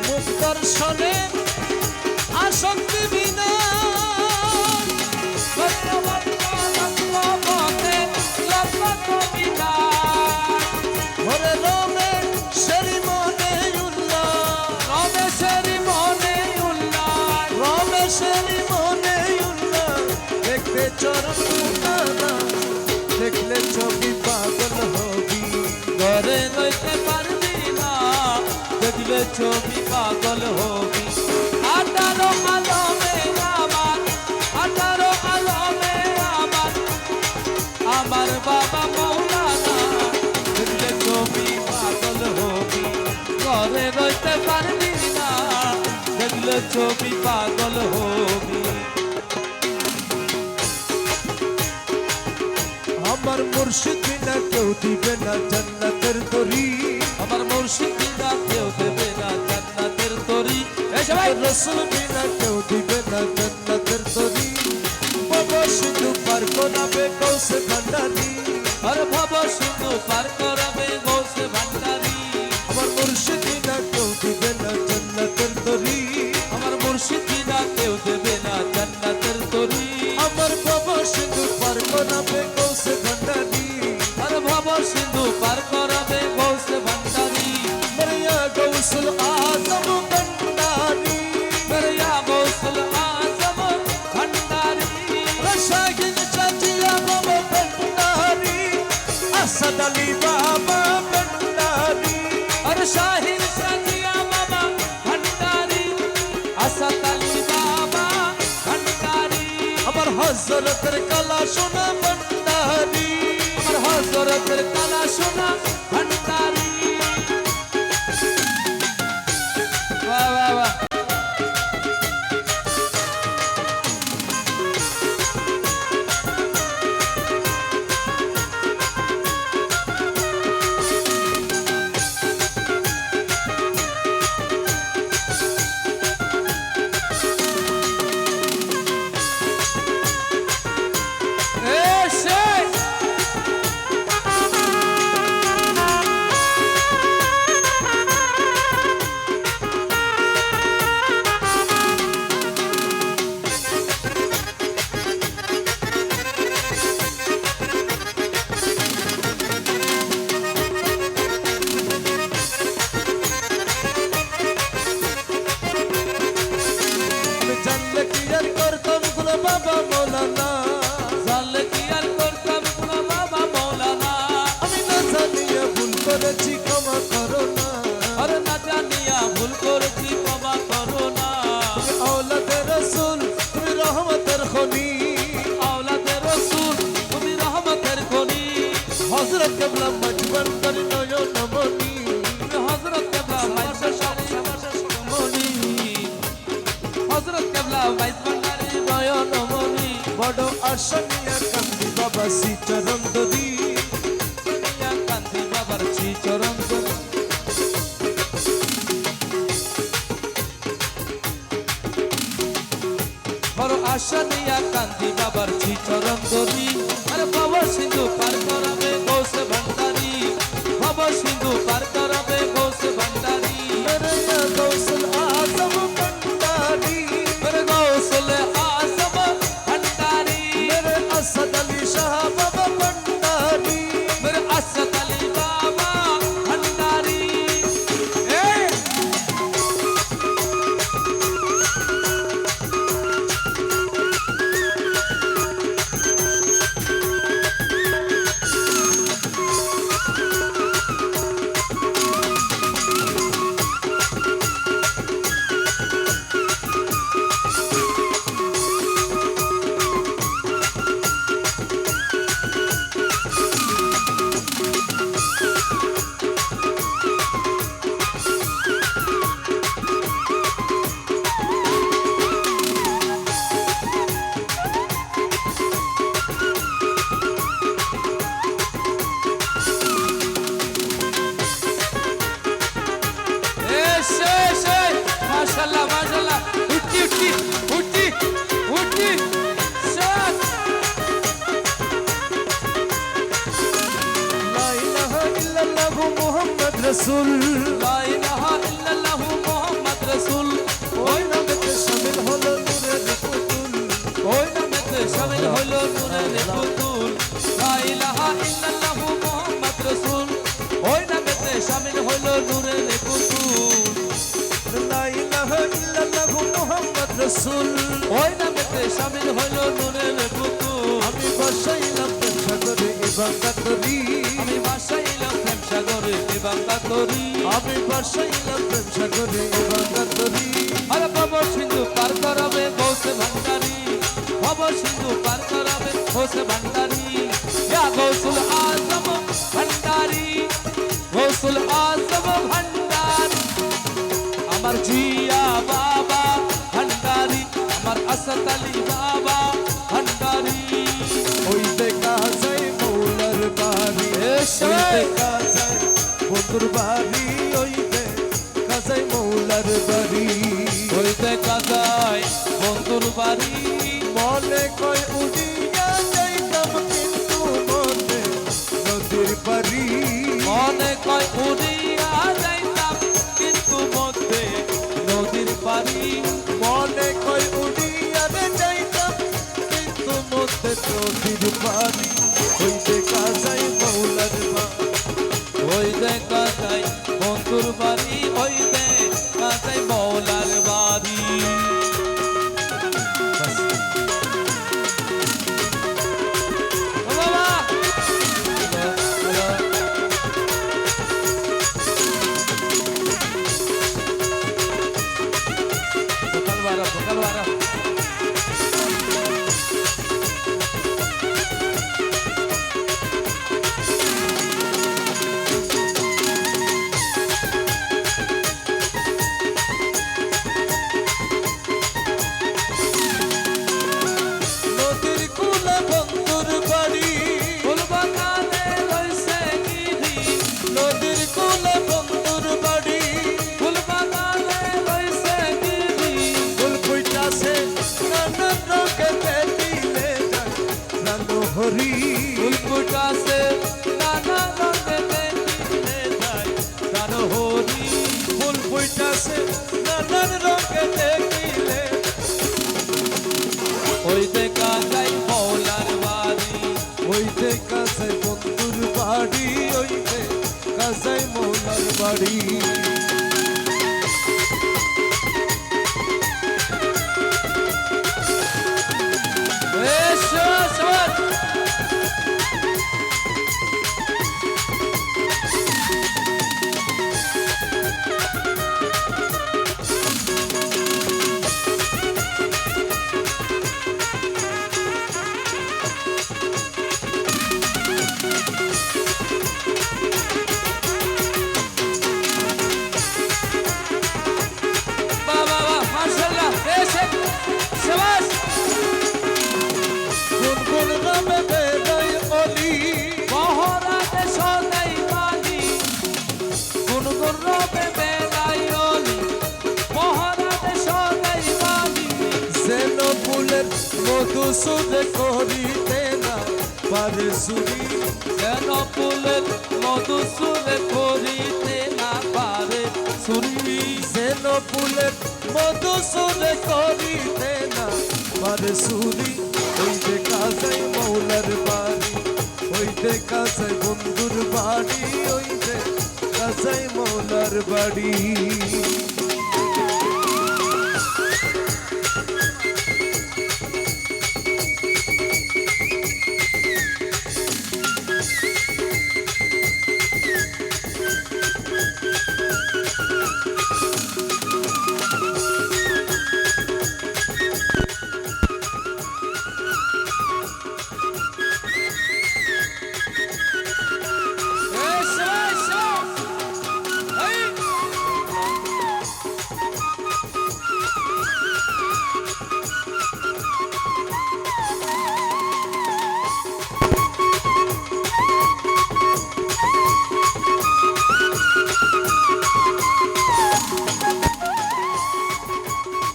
মুখ দর্শনে আসক্তি বিনা ওরে রমে সেরি মনে উল্লাস রমে সেরি মনে উল্লাস দেখতে চরণ না দেখলে ছবি পাগল হবি ঘরে রইতে পারবি না দেখলে ছবি পাগল হবি 18 আলমে আমার 18 আলমে আমার বাবা মাওলানা দেখলে ছবি পাগল হবি ঘরে রইতে পারবি না দেখলে ছবি পাগল হবি আমার মুর্শিদ বিনা কেউ দিবে না জান্নাতের তরি আমার মুর্শিদ বিনা কেউ দেবে না জান্নাতের তরি এই সবাই রসুল বিনা কেউ দিবে না জান্নাতের তরি বাবা শুধু পার করাবে কৌশে ভান্ডারি আরে ভব সিন্ধু পার করাবে গৌসে ভান্ডারি আমার মুর্শিদ বিনা কেউ দিবে না জান্নাতের তরি আমার মুর্শিদ বিনা কেউ দেবে না জান্নাতের তরি আমার বাবা শুধু পার করাবে কৌশে ভান্ডারি আরে ভব সিন্ধু পার করাবে গৌসে ভান্ডারি মরিয়া গৌসুল আজম ভণ্ডারি मेरे या गौसल आजम भंडारी শাহিন চাচিয়া বাবা ভণ্ডারি আসাদ আলী বাবা ভণ্ডারি और शाहिर सजिया बाबा भंडारी असद अली बाबा भंडारी আমার হযরতের কালা সোনা ভণ্ডারি और हजरत कला सुना भंडारी वाह वाह वाह আমি জানলে কি আর করতাম গুলো বাবা মৌলানা साल की यार करतम गुना बाबा मौलाना আমি না জানিয়ে ভুল করেছি ক্ষমা করো না और न जानिया भूल করেছি ক্ষমা করো না তুমি আওলাদে রসুল তুমি রহমতের খনি আওলাদে রাসূল তুমি রহমতের খনি হযরত কেবলা মজবন্দর নয়ন মনি তুমি হযরত কেবলা মাইজা মনি হযরত কেবলা মাইজ ভান্ডারি নয়ন মনি বড় আশানিয়া কান্দি বাবা শ্রী চরণ দরি সোনিয়া কান্তি বাবার শ্রী চরণ ধরি। বড় আশা নিয়া কান্তি বাবার শ্রী চরণ ধরি আরে বাবা সিন্ধু পার করাবে গৌস ভান্ডারি বাবা সিন্ধু পার করাবে গৌস ভান্ডারি মেরে ইয়া গৌসুল আজম ভণ্ডারি मेरे गौसल आजम भंडारी मेरे असद अली शाह बाबा भंडारी मेरे असद अली बाबा भंडारी ए माशाल्लाह माशाल्लाह उठी उठी उठी उठी शान ला इलाहा इल्लल्लाह मुहम्मद रसूल ला इलाहा इल्लल्लाह मुहम्मद रसूल ওই নামেতে শামিল হলো নূরের পুতুল ওই নামেতে শামিল হলো নূরের পুতুল লা ইলাহা ইল্লাল্লাহ মুহাম্মদ রাসূল ওই নামেতে শামিল হলো নূরের পুতুল লা ইলাহা ইল্লাল্লাহ মুহাম্মদ রসুল ওই নামেতে শামিল হলো নূরের পুতুল আমি বসাইলাম প্রেম সাগরে ইবাদত করি আমি ভাসাইলাম প্রেম সাগরে ইবাদত করি আমি বসাইলাম প্রেম সাগরে ইবাদত করি আরে ভব সিন্ধু পার করাবে গৌস ভান্ডারি ভব সিন্ধু পার করাবে গৌস ভান্ডারি ইয়া গৌসুল আজম ভান্ডারি গৌসুল আজম ভান্ডারি আমার জিয়া বাবা ভান্ডারি আমার আসদ আলী বাবা ভান্ডারি ওই দেখা যায় মৌলার বাড়ি এসে। ওই দেখা যায় বন্ধুর বাড়ি ওই দেখা যায় মৌলার বাড়ি ওই দেখা যায় বন্ধুর বাড়ি মনে কয় উড়িয়া যাইতাম কিন্তু মনে নদীর পারি মনে কয় উড়িয়া যাইতাম কিন্তু মধ্যে নদীর পারি মনে কয় উড়িয়া যাইতাম কিন্তু মধ্যে নদীর পারি ওই দেখা যায় মৌলার বাড়ি ওই দেখা যায় বন্ধুর বাড়ি ওই প্রাণ হরি ফুল ফুইটাছে নানান রঙে দেখিলে ওই দেখা যাই মৌলার বাড়ি ওই দেখা যায় বন্ধুর বাড়ি ওই দেখা যায় মৌলার বাড়ি এসো সবাই কোন কোন নামে বেদাই অলি মহারাজে সদাই মালি কোন কোন রবে বেলাই অলি মহারাজে সদাই মালি যেন ফুলের মধু সুদে করিতে না পারে সুরি যেন ফুলের মধু সুরে করিতে না পারে সুরি যেন ফুলের মধু সুদে করিতে না পারে সুরি ওই দেখা যায় মৌলার বাড়ি ওই দেখা যায় বন্ধুর বাড়ি ওই দেখা যায় মৌলার বাড়ি এসো এসো এই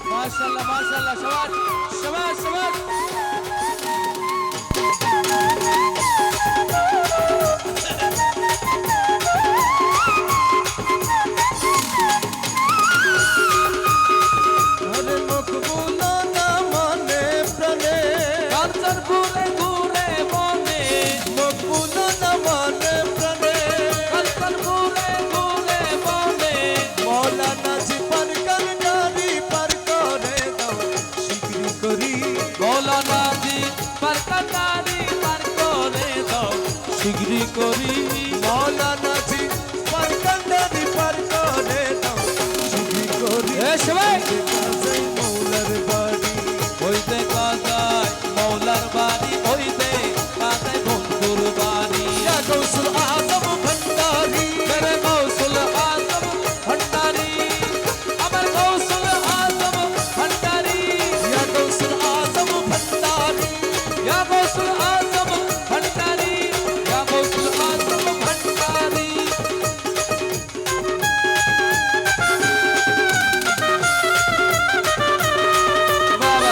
মাশাআল্লাহ মাশাআল্লাহ সবাই সবাই সবাই আরে মকবুল না মানে প্রাণে কাঞ্চন ঘুরে ঘুরে বনে মকবুল না মানে প্রাণে কাঞ্চন ঘুরে ঘুরে বনে মৌলানা জি পার কর গাড়ি পার করে দাও শিগগিরি করি মৌলানা জি পার কাটারি পার করে দাও শিগগিরি করি মৌলানা জি পার কর গাড়ি পার করে দাও শিগগিরি করি এ সবাই দেখা যায় মৌলার বাড়ি হইতে কাজায় মৌলার বাড়ি হইতে কাজায় বন্ধুর বাড়ি ইয়া গৌসুল আজম ভণ্ডারি মেরে গৌসুল আজম ভণ্ডারি আমার গৌসুল আজম ভণ্ডারি ইয়া গৌসুল আজম ভণ্ডারি ইয়া গৌসুল আজম ভণ্ডারি ইয়া গৌসুল আজম ভণ্ডারি বাবা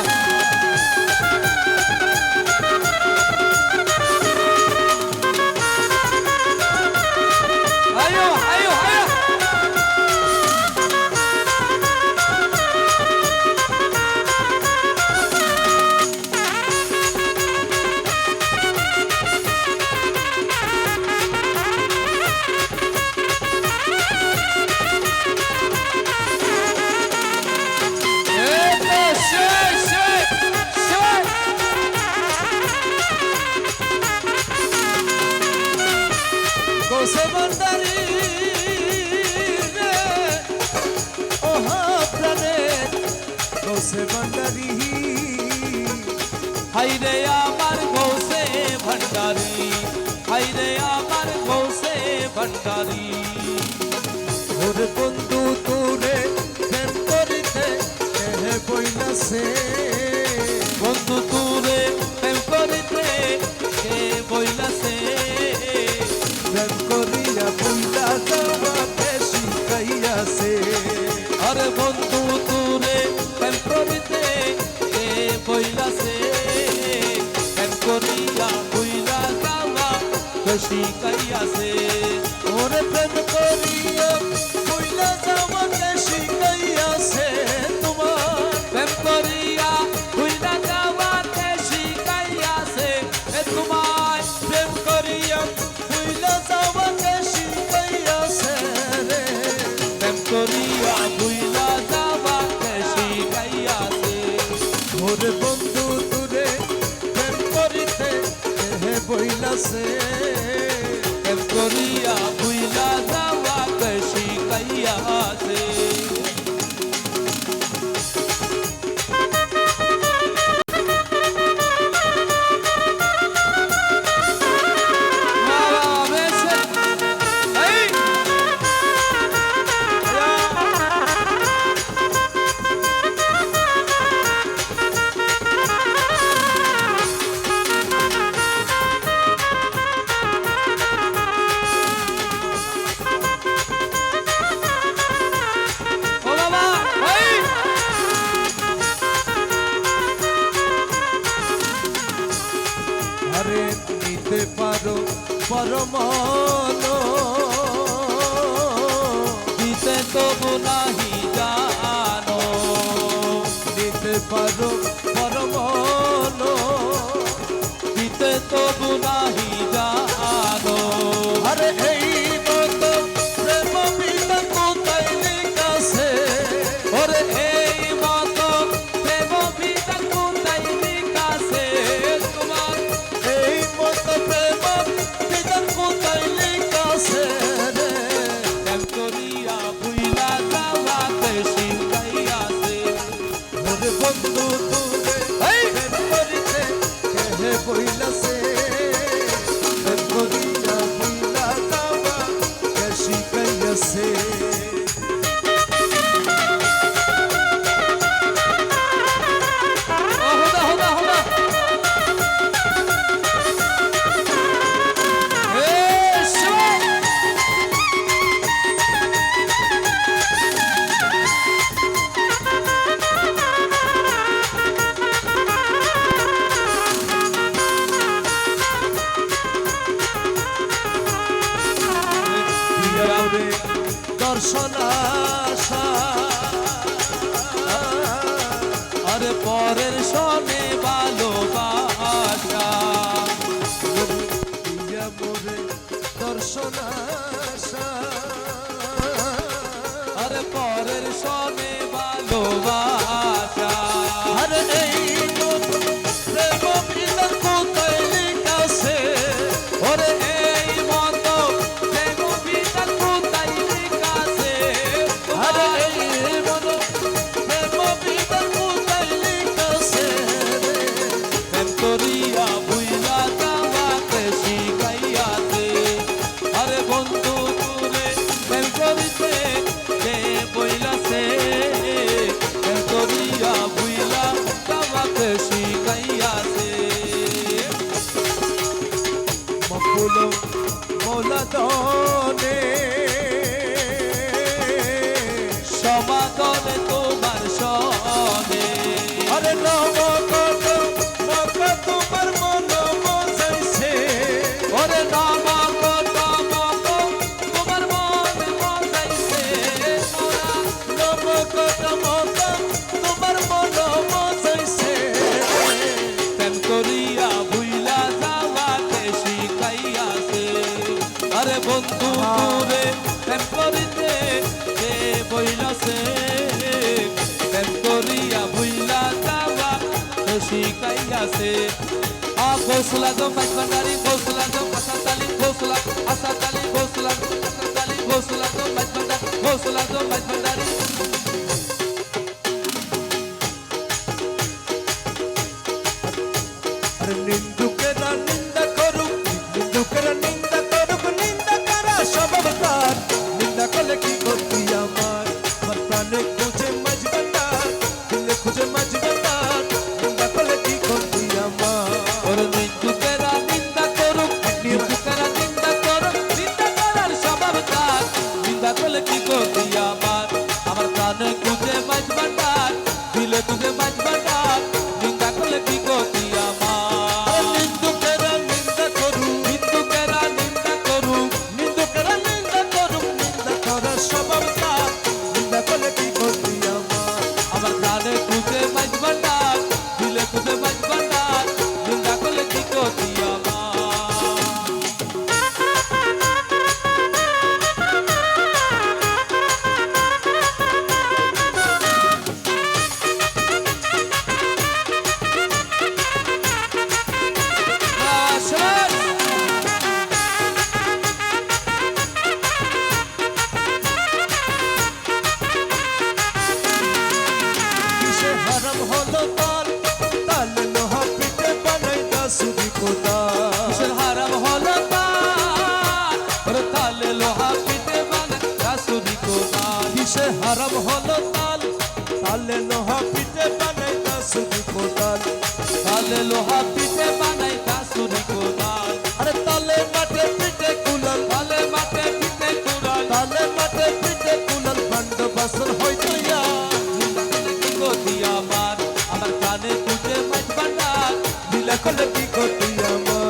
আয়ো আয়ো আয়ো এই সেই সেই সেই গৌসে ভণ্ডারি রে ওহা প্রাণে গৌসে ভণ্ডারি হাইরে আমার গৌসে ভণ্ডারি হাইরে আমার গৌসে ভণ্ডারি ওর বন্ধু তোরে প্রেম করিতে এহে বইলাছে বন্ধু তুরে প্রেম করিতে কে বইলাছে প্রেম করিয়া বইলা যাওয়া বেশি কাইয়াছে আরে বন্ধু তুরে প্রেম করিতে কে বইলাছে প্রেম করিয়া বইলা যাওয়া বেশি কাইয়াছে ওরে প্রেম করিয়া করিয়া ভুইলা যাওয়াকে শিখাইয়াছে ওরে বন্ধু দূরে প্রেম করিতে হে বইলাছে প্রেম করিয়া ভুইলা যাওয়াকে শিখাইয়াছে আরে নিতে পারো পরমন দিতে তবু নাহি জানো নিতে পারো পরমন দিতে তবু নাহি জানো আরে এই মতো প্রেম বিনা কোথায় লিখাছে ওরে এই মতো প্রেম বিধান কোথায় লিখাছে তোমার এই মতো প্রেম বিধান কোথায় লিখাছে রে প্রেম করিয়া ভুইলা যাওয়াকে শিখাইয়াছে ওরে বন্ধু দূরে প্রেম করিতে হে বইলাছে প্রেম করিয়া বইলা যাওয়া কে শিখাইয়াছে হোদা হোদা হোদা প্রিয়রে দর্শন আশা আরে পরের সনে ভালোবাসা প্রিয় মোরে দর্শন আশা আরে পরের সনে ভালোবাসা আরে এই মতো প্রেম বিধান কোথায় লিখাছে ওরে এই মতো প্রেম বিধান কোথায় লিখাছে আরে এই মতো প্রেম বিধান কোথায় লিখাছে রে প্রেম করিয়া ভুইলা যাওয়াকে শিখাইয়াছে আরে বন্ধু দূরে প্রেম করিতে কে বইলাছে প্রেম করিয়া ভুইলা যাওয়াকে শিখাইয়াছে মকুল মৌলাদনে সমাগমে তোমার সনে আরে নবকট মক তোমার মন মজাইছে ওরে নমক তমক তোমার মন মজাইছে মোরা নবকট মক তোমার মন মজাইছে প্রেম করিয়া ভুইলা যাওয়াকে শিখাইয়াছে আরে বন্ধু দূরে প্রেম করিতে কে বইলাছে প্রেম করিয়া ভুইলা যাওয়াকে শিখাইয়াছে ঘোষলা গো মাইজবান্ডারি ঘোষলা গো আসাতালি ঘোষলা আসাতালি ঘোষলা আসাতালি ঘোষলা গো মাইজবান্ডারি ঘোষলা গো মাইজবান্ডারি আরে নিন্দুকেরা নিন্দা করুক নিন্দুকেরা নিন্দা করুক নিন্দা করা স্বভাব তার নিন্দা করলে কি করবি আমার আমার প্রাণে খুঁজে মাঝবান্ডার দিলে খুঁজে মাঝবান্ডার নিন্দা করলে কি করবি আমার ওরে নিন্দুকেরা নিন্দা করুক নিন্দুকেরা নিন্দা করুক নিন্দা করার স্বভাব তার নিন্দা করলে কি করবি আমার প্রাণে খুঁজে মাঝবান্ডার দিলে খুঁজে মাঝবান্ডার নিন্দা করলে কি করবি আমার নিন্দুকেরা নিন্দা করুক নিন্দুকেরা নিন্দা করুক নিন্দুকেরা নিন্দা করুক নিন্দা করা স্বভাব তার নিন্দা করলে কি করবি আমার প্রাণে খুঁজে মাঝবান্ডার দিলে খুঁজে মাঝবান্ডার নিন্দা করলে কি করবি আমার দেশে হারাম হলো তাল, তালে লোহা পিঠে বানাইতা শুধু কোদাল। তালে লোহা পিঠে বানাই কাসুরি কোদাল, আরে তালে মাঠে পিঠে কুলাল, তালে মাঠে পিঠে কুড়াল, তালে মাঠে পিঠে কুলাল, ভাণ্ড বাসন হইতো ইয়া। কি গতি আমার, আমার কানে তুজে মাছ ভান্ডার, দিলা কলে কি গতি আমার।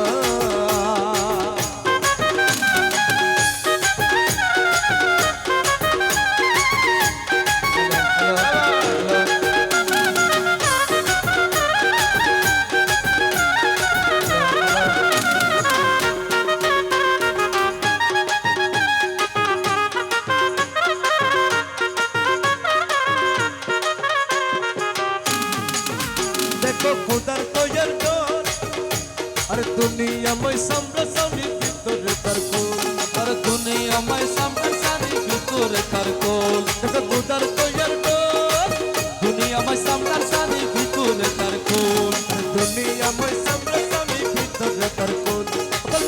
দেখো খোদার তৈয়ার ঘর, আরে দুনিয়া মই সামরা সামনি ভিতরে তার কোল। আর দুনিয়া মাই সামনে সানি ভিতরে তার কোল, দেখো খোদার তৈয়ার ঘর, দুনিয়া মাই সামনে সানি ভিতরে তার কোল, দুনিয়া মই সামরা সামনি ভিতরে তার কোল।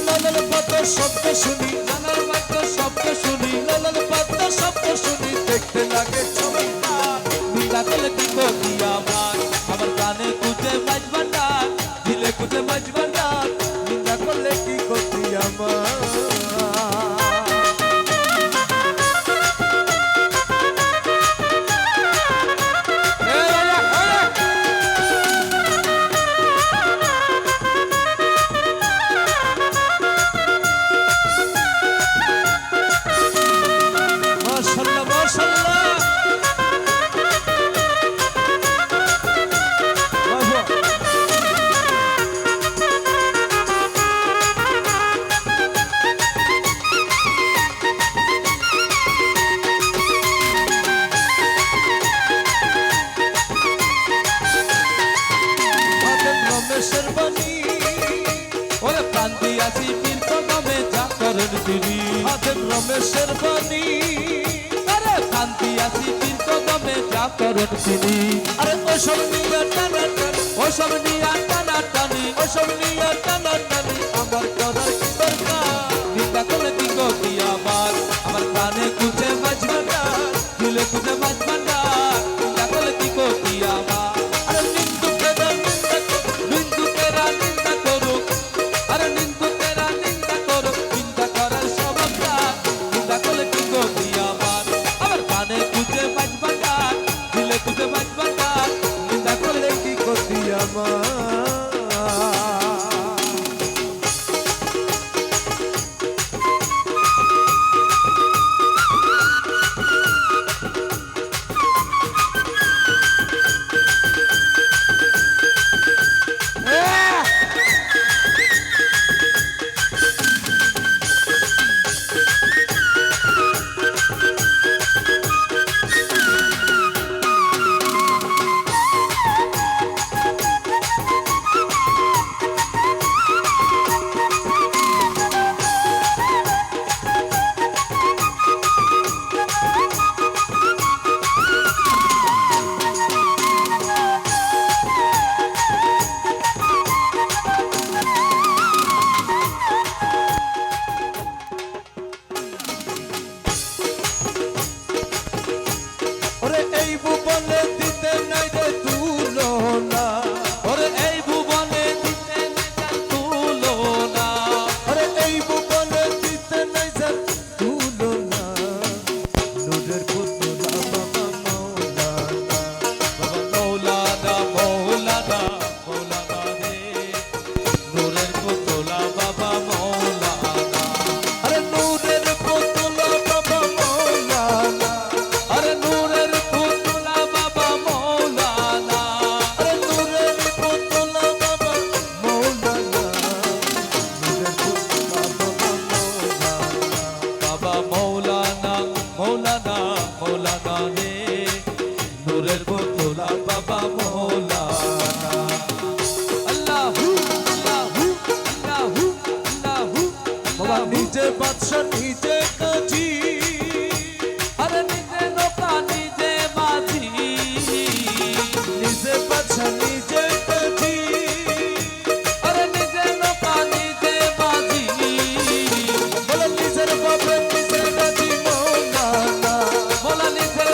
লালাল পাতা শব্দ শুনি, নানার বাক্য শব্দ শুনি, লালাল পাতা শব্দ শুনি, দেখতে লাগে চমৎকার। নিন্দা করলে কি গতি আমার, আমার কানে তুজে মাছ ভান্ডার, দিলে কুজে মাছ ভান্ডার। নিন্দা করলে কি গতি আমার। মাশাআল্লাহ মাশাআল্লাহ। বাহ বাহ। আদেম রমেশের বাণী, ওরে প্রান্তি আসি পীর কদমে যা করেন তিনি, আদেম রমেশের বাণী। আরে প্রান্তি আসি পীর কদমে যা করেন তিনি, আরে ওসব নিয়ে টানা টানি, ওসব নিয়ে টানা টানি, ওসব নিয়ে টানা টানি, আমার করার কি দরকার। নিন্দা করলে কি গতি আমার, আমার কানে কুজে মাছ ভান্ডার, দিলে কুজে মাছ ভান্ডার। নিন্দা করলে কি গতি আমার, আরে নিন্দুকেরা নিন্দা করুক, নিন্দুকেরা নিন্দা করুক, আরে নিন্দুকেরা নিন্দা করুক, নিন্দা করার স্বভাবটা। নিন্দা করলে কি গতি আমার, আমার কানে কুজে মাছ ভান্ডার, দিলে কুজে মাছ ভান্ডার। নিন্দা করলে কি গতি আমার। ওরে এই ভুবনে দিতে নাই রে তুলনা, ওরে এই ভুবনে দিতে নেই তুলনা, ওরে এই ভুবনে দিতে নাই যে তুলনা। নূরের পুতলা বাবা মাওলানা, বাবা মৌলানা মৌলানা মৌলানা রে, নূরের পুতলা বাবা মৌলানা, আরে নূরের পুতলা বাবা মাওলানা, আরে নূরের পুতলা বাবা মৌলানা, আরে নূরের পুতলা বাবা মাওলানা, নূরের পুতলা বাবা মাওলানা। বাবা মৌলানা মৌলানা মৌলানা রে, নূরের পুতলা বাবা মৌলানা। আল্লাহু আল্লাহু আল্লাহু আল্লাহু বাবা আল্লাহু। নিজে বাদশা নিজে কাজী, আরে নিজে নৌকা নিজে মাঝি, নিজে বাদশা নিজে কাজী, আরে নিজে নৌকা নিজে মাঝি, বলে নিজের বাপে নিজে কাজী মাওলানা, বলা নিজের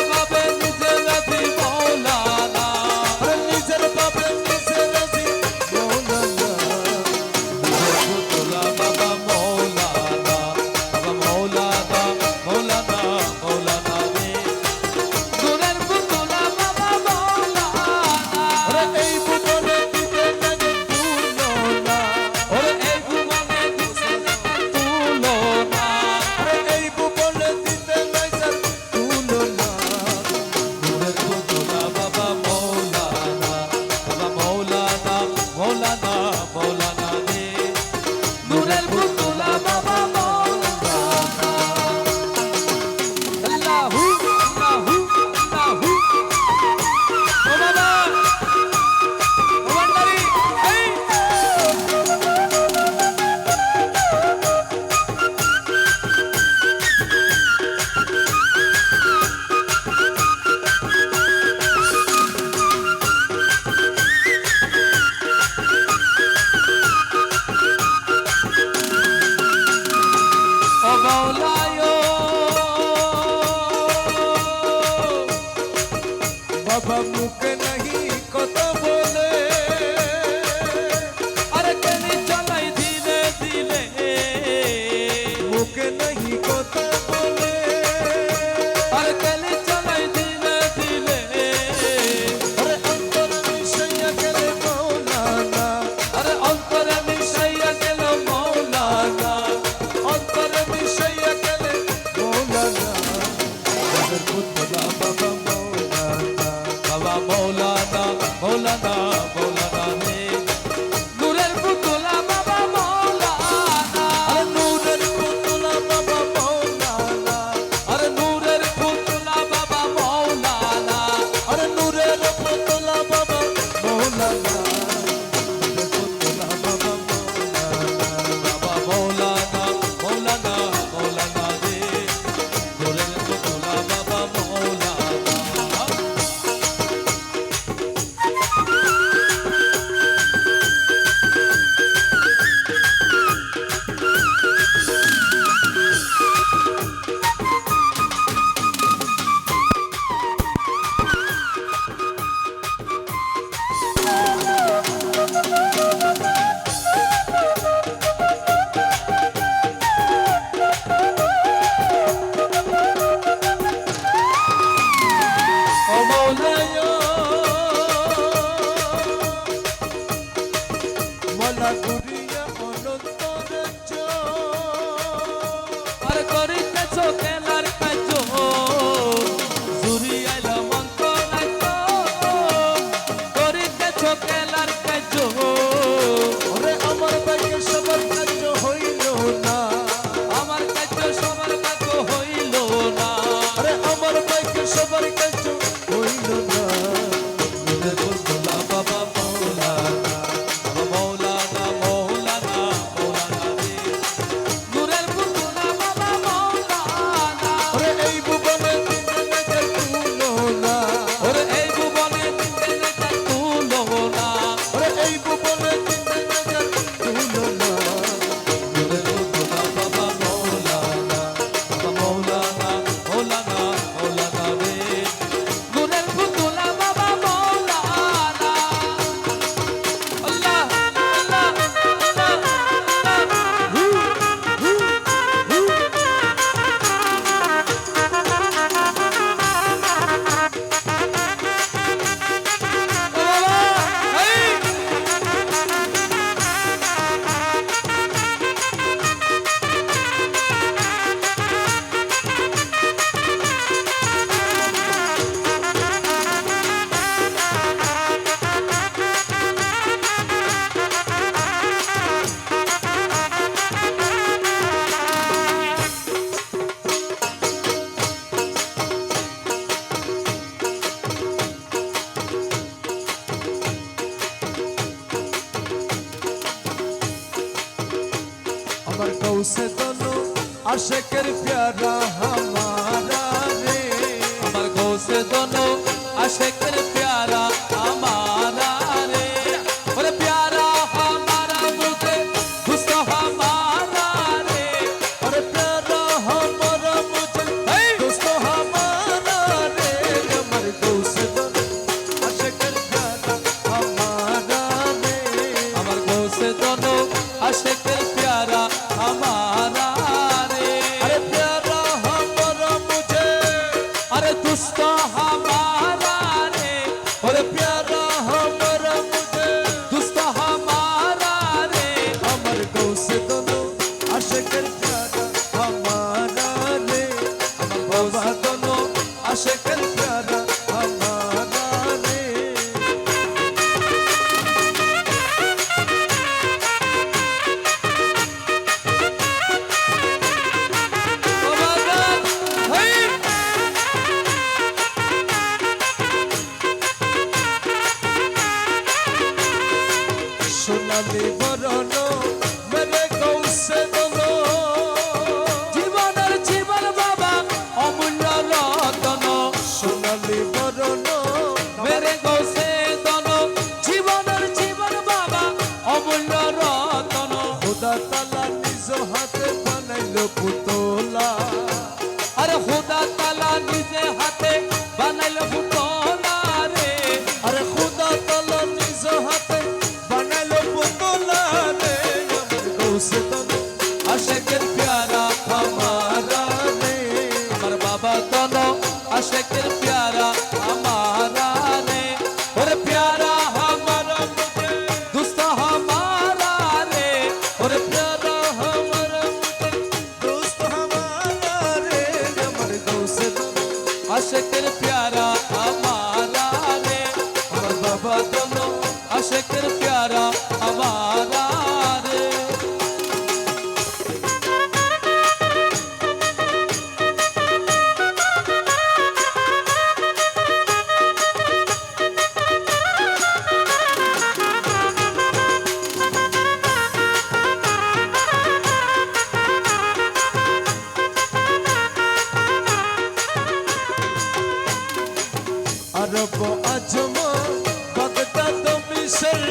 বাবা মুখে নাহি কথা বলে, আরে কেনি চালাই দিলে দিলে, মুখে নাহি কথা বলে, আরে কেনি চালাই দিলে দিলে, আরে অন্তর মিশাইয়া গেলে মৌলানা, আরে অন্তরে মিশাইয়া গেল মৌলানা, অন্তরে মিশাইয়া গেলে মৌলানা, বাবার পুতলা বাবা মৌলানা, বাবা মৌলানা মৌলানা মৌলানা রে, নূরের পুতলা বাবা মৌলানা, আরে নূরের পুতলা বাবা মৌলানা, আরে নূরের পুতলা বাবা মৌলানা, আরে নূরের পুতলা বাবা মৌলানা, নূরের পুতলা বাবা মৌলানা, বাবা মৌলানা মৌলানা মৌলানা রে, নূরের পুতলা বাবা মৌলানা। ও মৌলায় মলা গুরিয়া অনন্তরে আর করিতেছ খেলার কাজ, জুরি আইল মন্ত্র নাচ, করিতেছ খেলার কাজ, ওরে আমার বাইকে সবার কাজ হইল না, আমার কাজ সবার কাজ হইল না, আরে আমার বাইকে সবার কাজ হইল না, নূরের পুতলা বাবা মৌলানা, বাবা মৌলানা মৌলানা মৌলানা রে, নূরের পুতলা বাবা মৌলানা, ওরে এই ভুবনে দিনে নাগে তুলো না, ওরে এই ভুবনে দিতে নেতা তুলো না, ওরে এই ভুবনে দিনে নাগে তুলো না, নূরের পুতলা বাবা মৌলানা, বাবা মৌলানা মৌলানা মৌলানা রে, নূরের পুতলা বাবা মৌলানা। আল্লাহ আল্লাহ আমার কৌশে দোনো আশেকের প্যারা হামারা রে, আমার গৌসে দোনো আশেকের প্যারা আমারা রে, ওরে প্যারা हमारा मुझे खुश हमारा रे, अरे प्यारा हमारा मुझे दोस्त हमारा रे, अमर दोस्त आशिकर प्यारा हमारा रे, আমার গৌসে দোনো আশেকের প্যারা আমারা রে, अरे प्यारा हमारा मुझे अरे दुस्त हमारा रे, अरे प्यारा हमारा मुझे दुस्त हमारा रे, अमर दोस्त आशिकर प्यारा हमारा रे, আমার গৌসে দোনো आशिकर प्यारा हमारा रे, সোনালি বরণ মেরে কৌশে দোনো, জীবনের জীবন বাবা অমূল্য রতন, সোনালি বরণ মেরে গৌসে দন, জীবনের জীবন বাবা অমূল্য রতন, খোদা তালা নিজ হাতে বানাইল পুতলা, আরে খোদা তালা নিজে হাতে বানাইল পুতলা আশেকের প্যারা हमारा रे ওরে প্যারা हमारा मुझे दोस्त हमारा रे ওরে প্যারা हमारा दोस्त हमारा रे আমার दोस्त আশেকের প্যারা हमारा रे আমার বাবা দোনো আশেকের প্যারা हमारा রে अरब अजमा बगदाद मिसर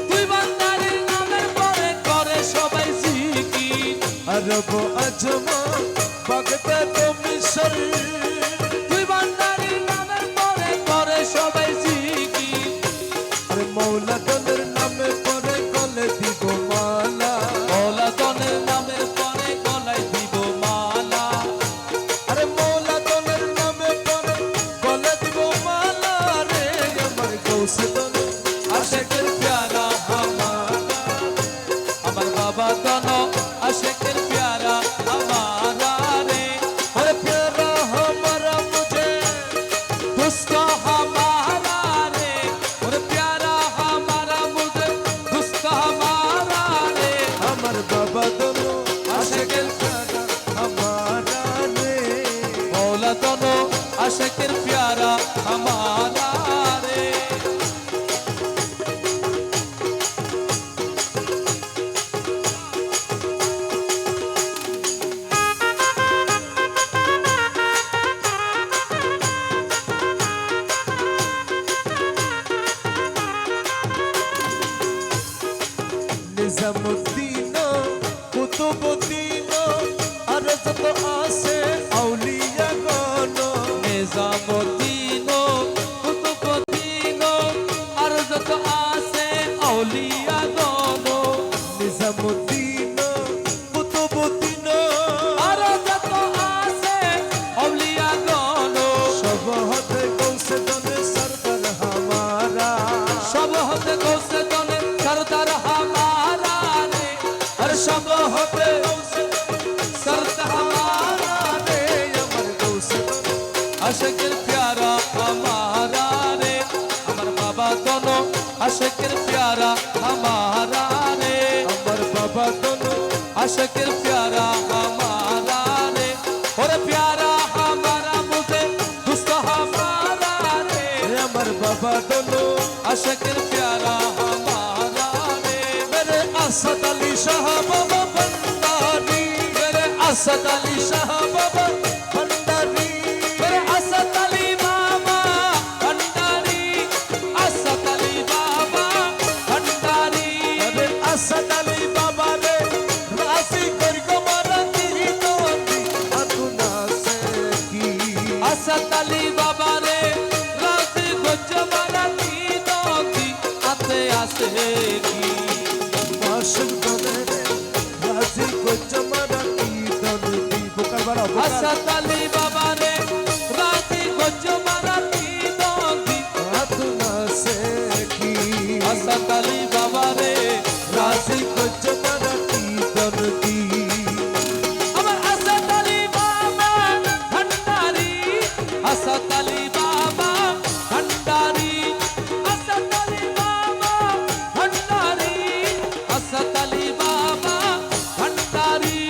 তুই বান্দারির নামের পরে করে সবাই জিকির अरब अजमा बगदाद मिसर তুই বান্দারির নামের পরে করে সবাই জিকির अरे मौला दलेर नामे परे गले দিব মালা মৌলা দনের নামের পরে গলায় দিব মালা अरे मौला दलेर नामे परे गले দিব মালা রে আমার গৌস দল আশেকের প্যারা हमारा আমার বাবা দন আশেকের প্যারা हमारा রে अरे प्यारा हमारा मुझे दोस्त हमारा रे और प्यारा हमारा मुझे दोस्त हमारा रे আমার বাবা দলো আশেকের প্যারা हमारा রে मौला दोनों आशिकेर प्यारा हमारा रे নিজামুদ্দিন কুতুবুদ্দিন আর যত আছে আউলিয়া গণ निजामुद्दीन कुतुबुद्दीन और जत आसे औलिया दोनों নিজামুদ্দিন কুতুবুদ্দিন और जत आसे औलिया दोनों সব হতে গৌসে দনে সরদার হামারা सब होते गौसे दोने सरदार हमारा रे और सब होते सरदार हमारा রে আমার গৌসে দনে आशिकेर प्यारा हमारा रे अमर बाबा दोनों आशिकेर प्यारा हमारा रे আমার বাবা দলো आशिकेर प्यारा हमारा रे और प्यारा हमारा मुझे दोस्त हमारा रे আমার বাবা দলো आशिकेर प्यारा हमारा रे मेरे असद अली शाह बाबा भंडारी मेरे असद अली शाह बाबा भंडारी मेरे असद अली बाबा भंडारी असद अली बाबा भंडारी अरे असद अली बाबा रे राशि कर गमाना की तो अंधी अतुना से की असद अली बाबा रे राजी गुज मराठी दोगी आते आसे की माशुक दने रे राशि को जमाना की दंदी बुकर बड़ा बुकर असद अली बाबा रे राजी गुज मराठी दोगी अतुना से की असद अली बाबा रे राशि को जमाना की दंदी अमर असद अली बाबा भंडारी असद अली बाबा भंडारी असद अली बाबा भंडारी असद अली बाबा भंडारी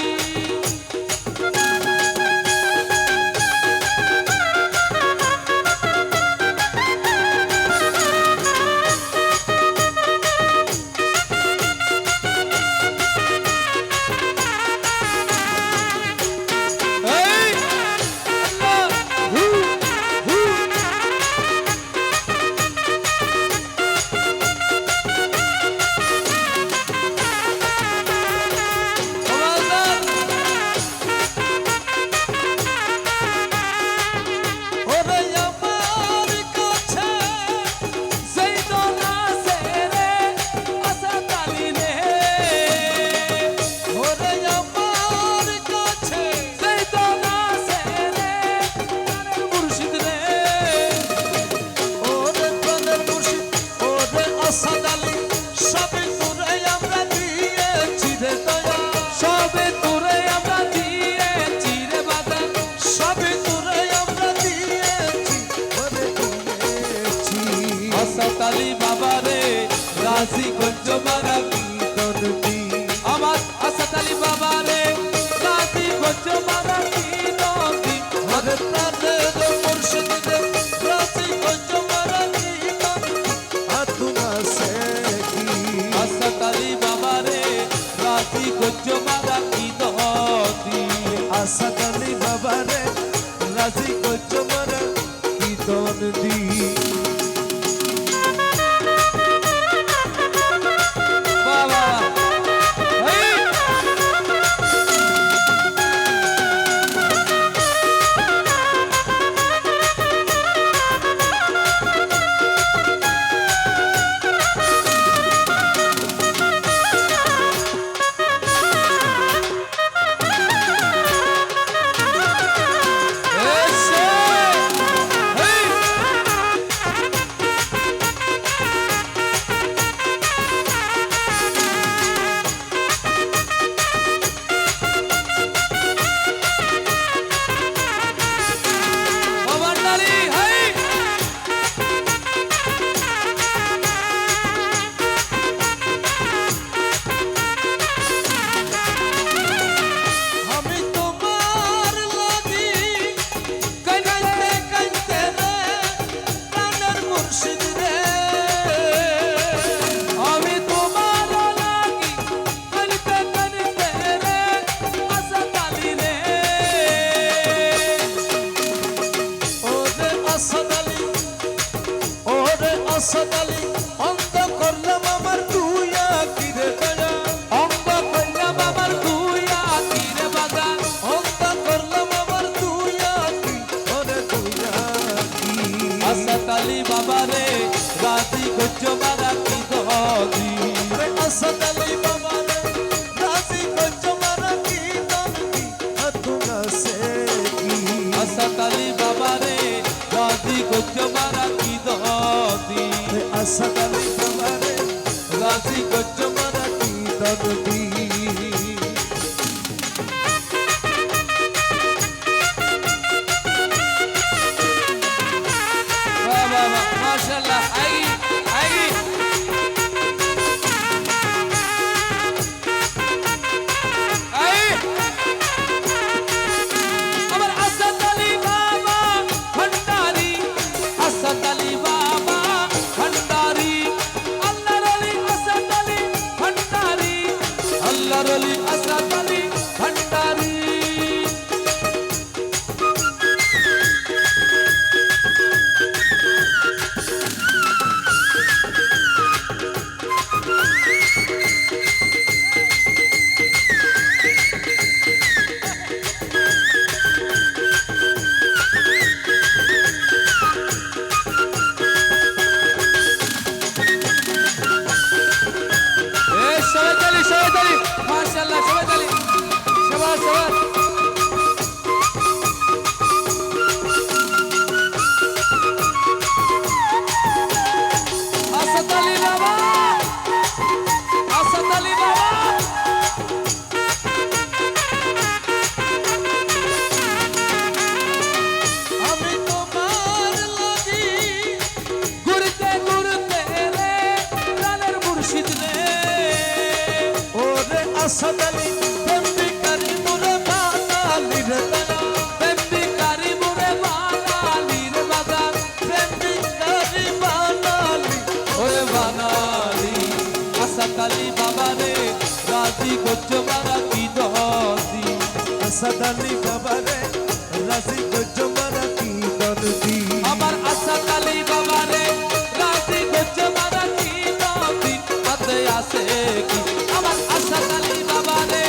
এই আল্লাহ আলী বাবা রে রাজি গঞ্জ মারা কীর্তন দি আমার আসাদ আলী বাবা রে রাজি গঞ্জ মারা কি নদী আরে প্রাণের মুর্শিদ রে রাজি গঞ্জ মারা কীর্তন আতুনা সে কি আসাদ আলী বাবা রে রাজি গঞ্জ মারা কি নদী আসাদ আলী বাবা রে রাজি গঞ্জ মারা কীর্তন দি বাবা এই এসে এই বাবান্ডালি হেই আমি তোমার লাগি কাইনাইতে কাইতে রে প্রাণের মুর্শিদ রে আমি তোমার লাগি কাইতে কাইতে রে আসাদ আলী রে ওরে আসাদ আলী ওরে আসাদ আলী অন্ধ করলাম আমার তুই আকি রে দয়া অঙ্গ কইলাম আমার তুই আকিরে বাগান অন্ধ করলাম আমার তুই আকি ওরে তুই আকি আসাদ আলী বাবা রে রাজি গজ্জ মারা কি দদি ওরে আসাদ আলী বাবা রে রাজি গঞ্জ মারা কীর্তন দি আতুনা সে কি আসাদ আলী বাবা রে রাজি গজ্জ মারা কি দদি আসাদ আলী বাবা রে রাজি গঞ্জ মারা কীর্তন দি বাহ বাহ বাহ মাশাআল্লাহ আই আই আই আমার আসাদ আলী বাবা ভান্ডারি আসাদ আলী বাবা ভান্ডারি আল্লাহর আলী আসাদ আলী ভান্ডারি আল্লাহর আলী আসাদ আলী ভান্ডারি সবাই তালি মাশাআল্লাহ সবাই তালি সবার সবার আসাদ আলী বাবা আসাদ আলী বাবা আমি তোমার লাগি ঘুরতে ঘুরতে রে প্রাণের মুর্শিদ রে ওরে আসাদ আলী প্রেমিকারি মোরে বাঙালি রে দয়া প্রেমিকারি মোরে বাঙালির বাজার প্রেমিকারি বাঙালি ওরে বাঙালি আসাদ আলী বাবা রে রাজি গজ্জ মারা কি দদি আসাদ আলী বাবা রে রাজি গঞ্জ মারা কীর্তন দি আমার আসাদ আলী বাবা রে রাজি গজ্জ মারা কি দদি হাতে আসে কি আমার আসাদ আলী বাবা রে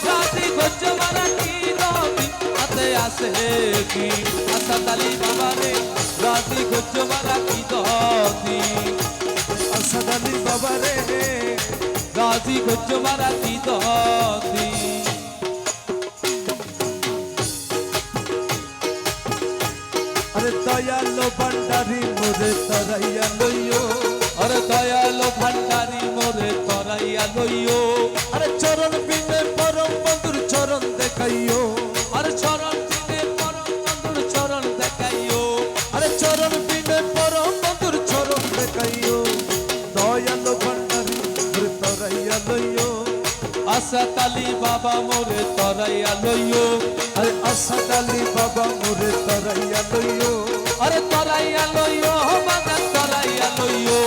রাজি গজ্জ মারা কি দদি হাতে আসে কি আসাদ আলী বাবা রে রাজি গজ্জ মারা কি দদি আসাদ আলী বাবা রে রাজি গজ্জ মারা কি দদি আরে দয়ালো ভান্ডারি মোরে তরাইয়া লইও আরে দয়ালো ভান্ডারি মোরে তরাইয়া লইও আরে চরণ বিনে পরম বন্ধুর চরণ দেখাইও আরে চরণ দিনে পরম বন্ধুর চরণ দেখাইও আরে চরণ বিনে পরম বন্ধুর চরণ দেখাইও আসাদ আলী বাবা মোরে তরাইয়া লইও আরে আসাদ আলী বাবা মোরে তরাইয়া লইও আরে তরাইয়া লইও বাগান তরাইয়া লইও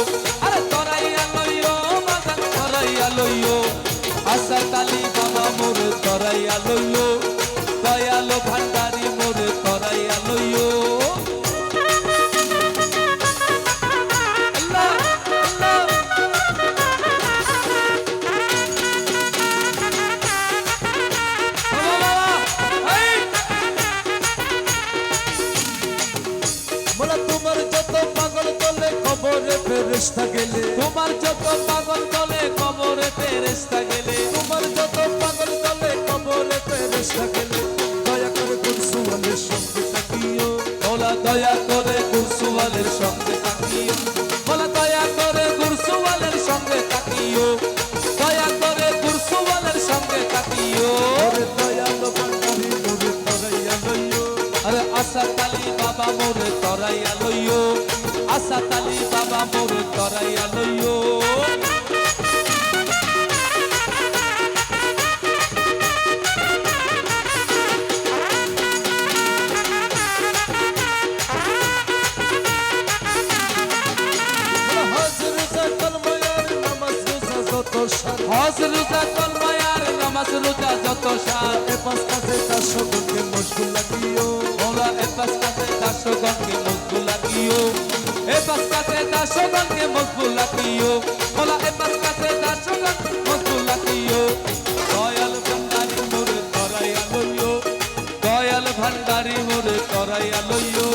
আরে তরাইয়া লইও বাগান তরাইয়া লইও আসাদ আলী বাবা মোরে তরাইয়া লইও দয়ালো ভান্ডারি মোরে তরাইয়া লইও আল্লাহ আল্লাহ মোলা তোমার যত পাগল দলে কবরে ফেরেশতা গেলে তোমার যত পাগল দলে কবরে ফেরেশতা গেলে তোমার যত পাগল দলে কবরে ফেরেশতা গেলে দয়া করে কুরসুওয়ালের সঙ্গে তাকিও মোলা দয়া করে গুরসুওয়ালের সঙ্গে তাকিও মোলা দয়া করে গুরসুওয়ালের সঙ্গে তাকিও দয়া করে গুরসুওয়ালের সঙ্গে তাকিও ওরে দয়ালো ভান্ডারি মোরে তরাইয়া লইও আরে আসাদ আলী বাবা মোরে তরাইয়া লইও আসাদ আলী বাবা মোরে তরাইয়া লইও হজ রোজা কলমায়ার নামাজ রোজা যত সার এ পাঁচ কাজে তার সকলকে মশগুল লাগিও মোলা এ পাঁচ কাছে দাসগণকে মজবুল লাগিও এ পাঁচ কাছে দাসগণকে মজবুল লাগিও মোলা এ পাঁচ কাছে দাসগণকে মজবুল লাগিও দয়াল ভান্ডারি মোরে তরাইয়া লইও দয়াল ভান্ডারি মোরে তরাইয়া লইও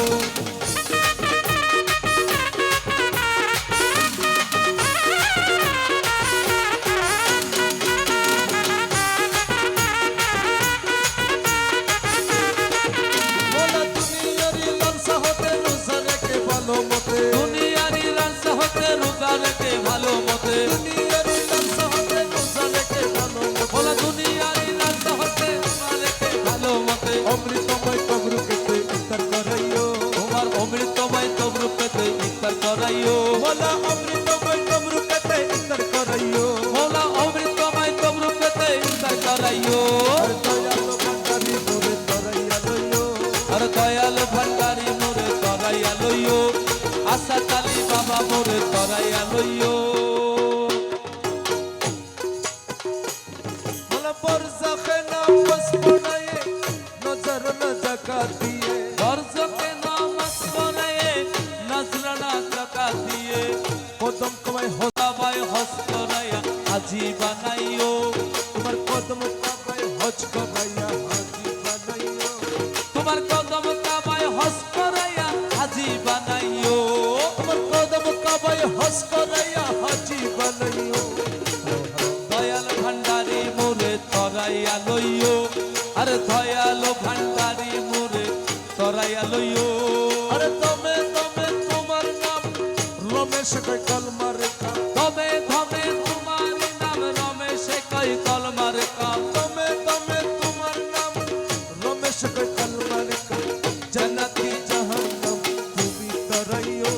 মোলা দুনিয়ারি লালসা হতে রোজা রেখে ভালো মতে দুনিয়ারি লালসা হতে রোজা রেখে ভালো মতে দুনিয়ারি লালসা হতে রোজা রেখে ভালো মতে মোলা দুনিয়ারি লালসা হতে রোজা রেখে ভালো মতে অমৃতময় কবরু কেটে ইফতার করাইও তোমার অমৃতময় তবরু পেতে ইফতার করাইও মোলা অমৃতময় কবরু কেটে ইফতার করাইও মোলা অমৃতময় তবরু পেতে ইফতার করাইও আর দয়ালো ভান্ডারি মোরে তরাইয়া লইও আর দয়াল ভান্ডারি মোরে তরাইয়া লইও আসাদ আলী বাবা মোরে তরাইয়া লইও মোলা বরজাখে নামাজ পড়ায়ে নজর না জাকাত দিয়ে বরজকে নামাজ পড়ায়ে নজরানা যাকাত দিয়ে কদম কমায় সবাই হজ করাইয়া হাজি বানাইও তোমার কদম কাবায় হজ করাইয়া হাজি বানাইও তোমার কদম কাবায় হজ করাইয়া হাজি বানাইও তোমার কদম কাবায় হজ করাইয়া হাজি বানাইও দয়াল ভান্ডারি মোরে তরাইয়া লইও আর দয়াল ভান্ডারি মোরে তরাইয়া লইও আরে তমে তমে তোমার নাম রমেশ কয় কলমার কাম তবে তবে তোমার নাম রমেশ কই কলমার কাম তমে তমে তোমার নাম রমেশ কয় কলমার কাম জান্নাতি জাহান্নাম তুমি তরাইও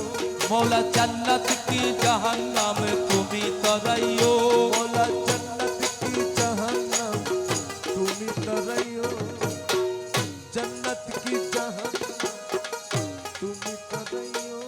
মৌলা জান্নাত কি জাহান্নাম তুমি তরাইও মোলা জান্নাত কি জাহান্নাম তুমি তরাইও জান্নাত কি জাহান্নাম তুমি তরাইও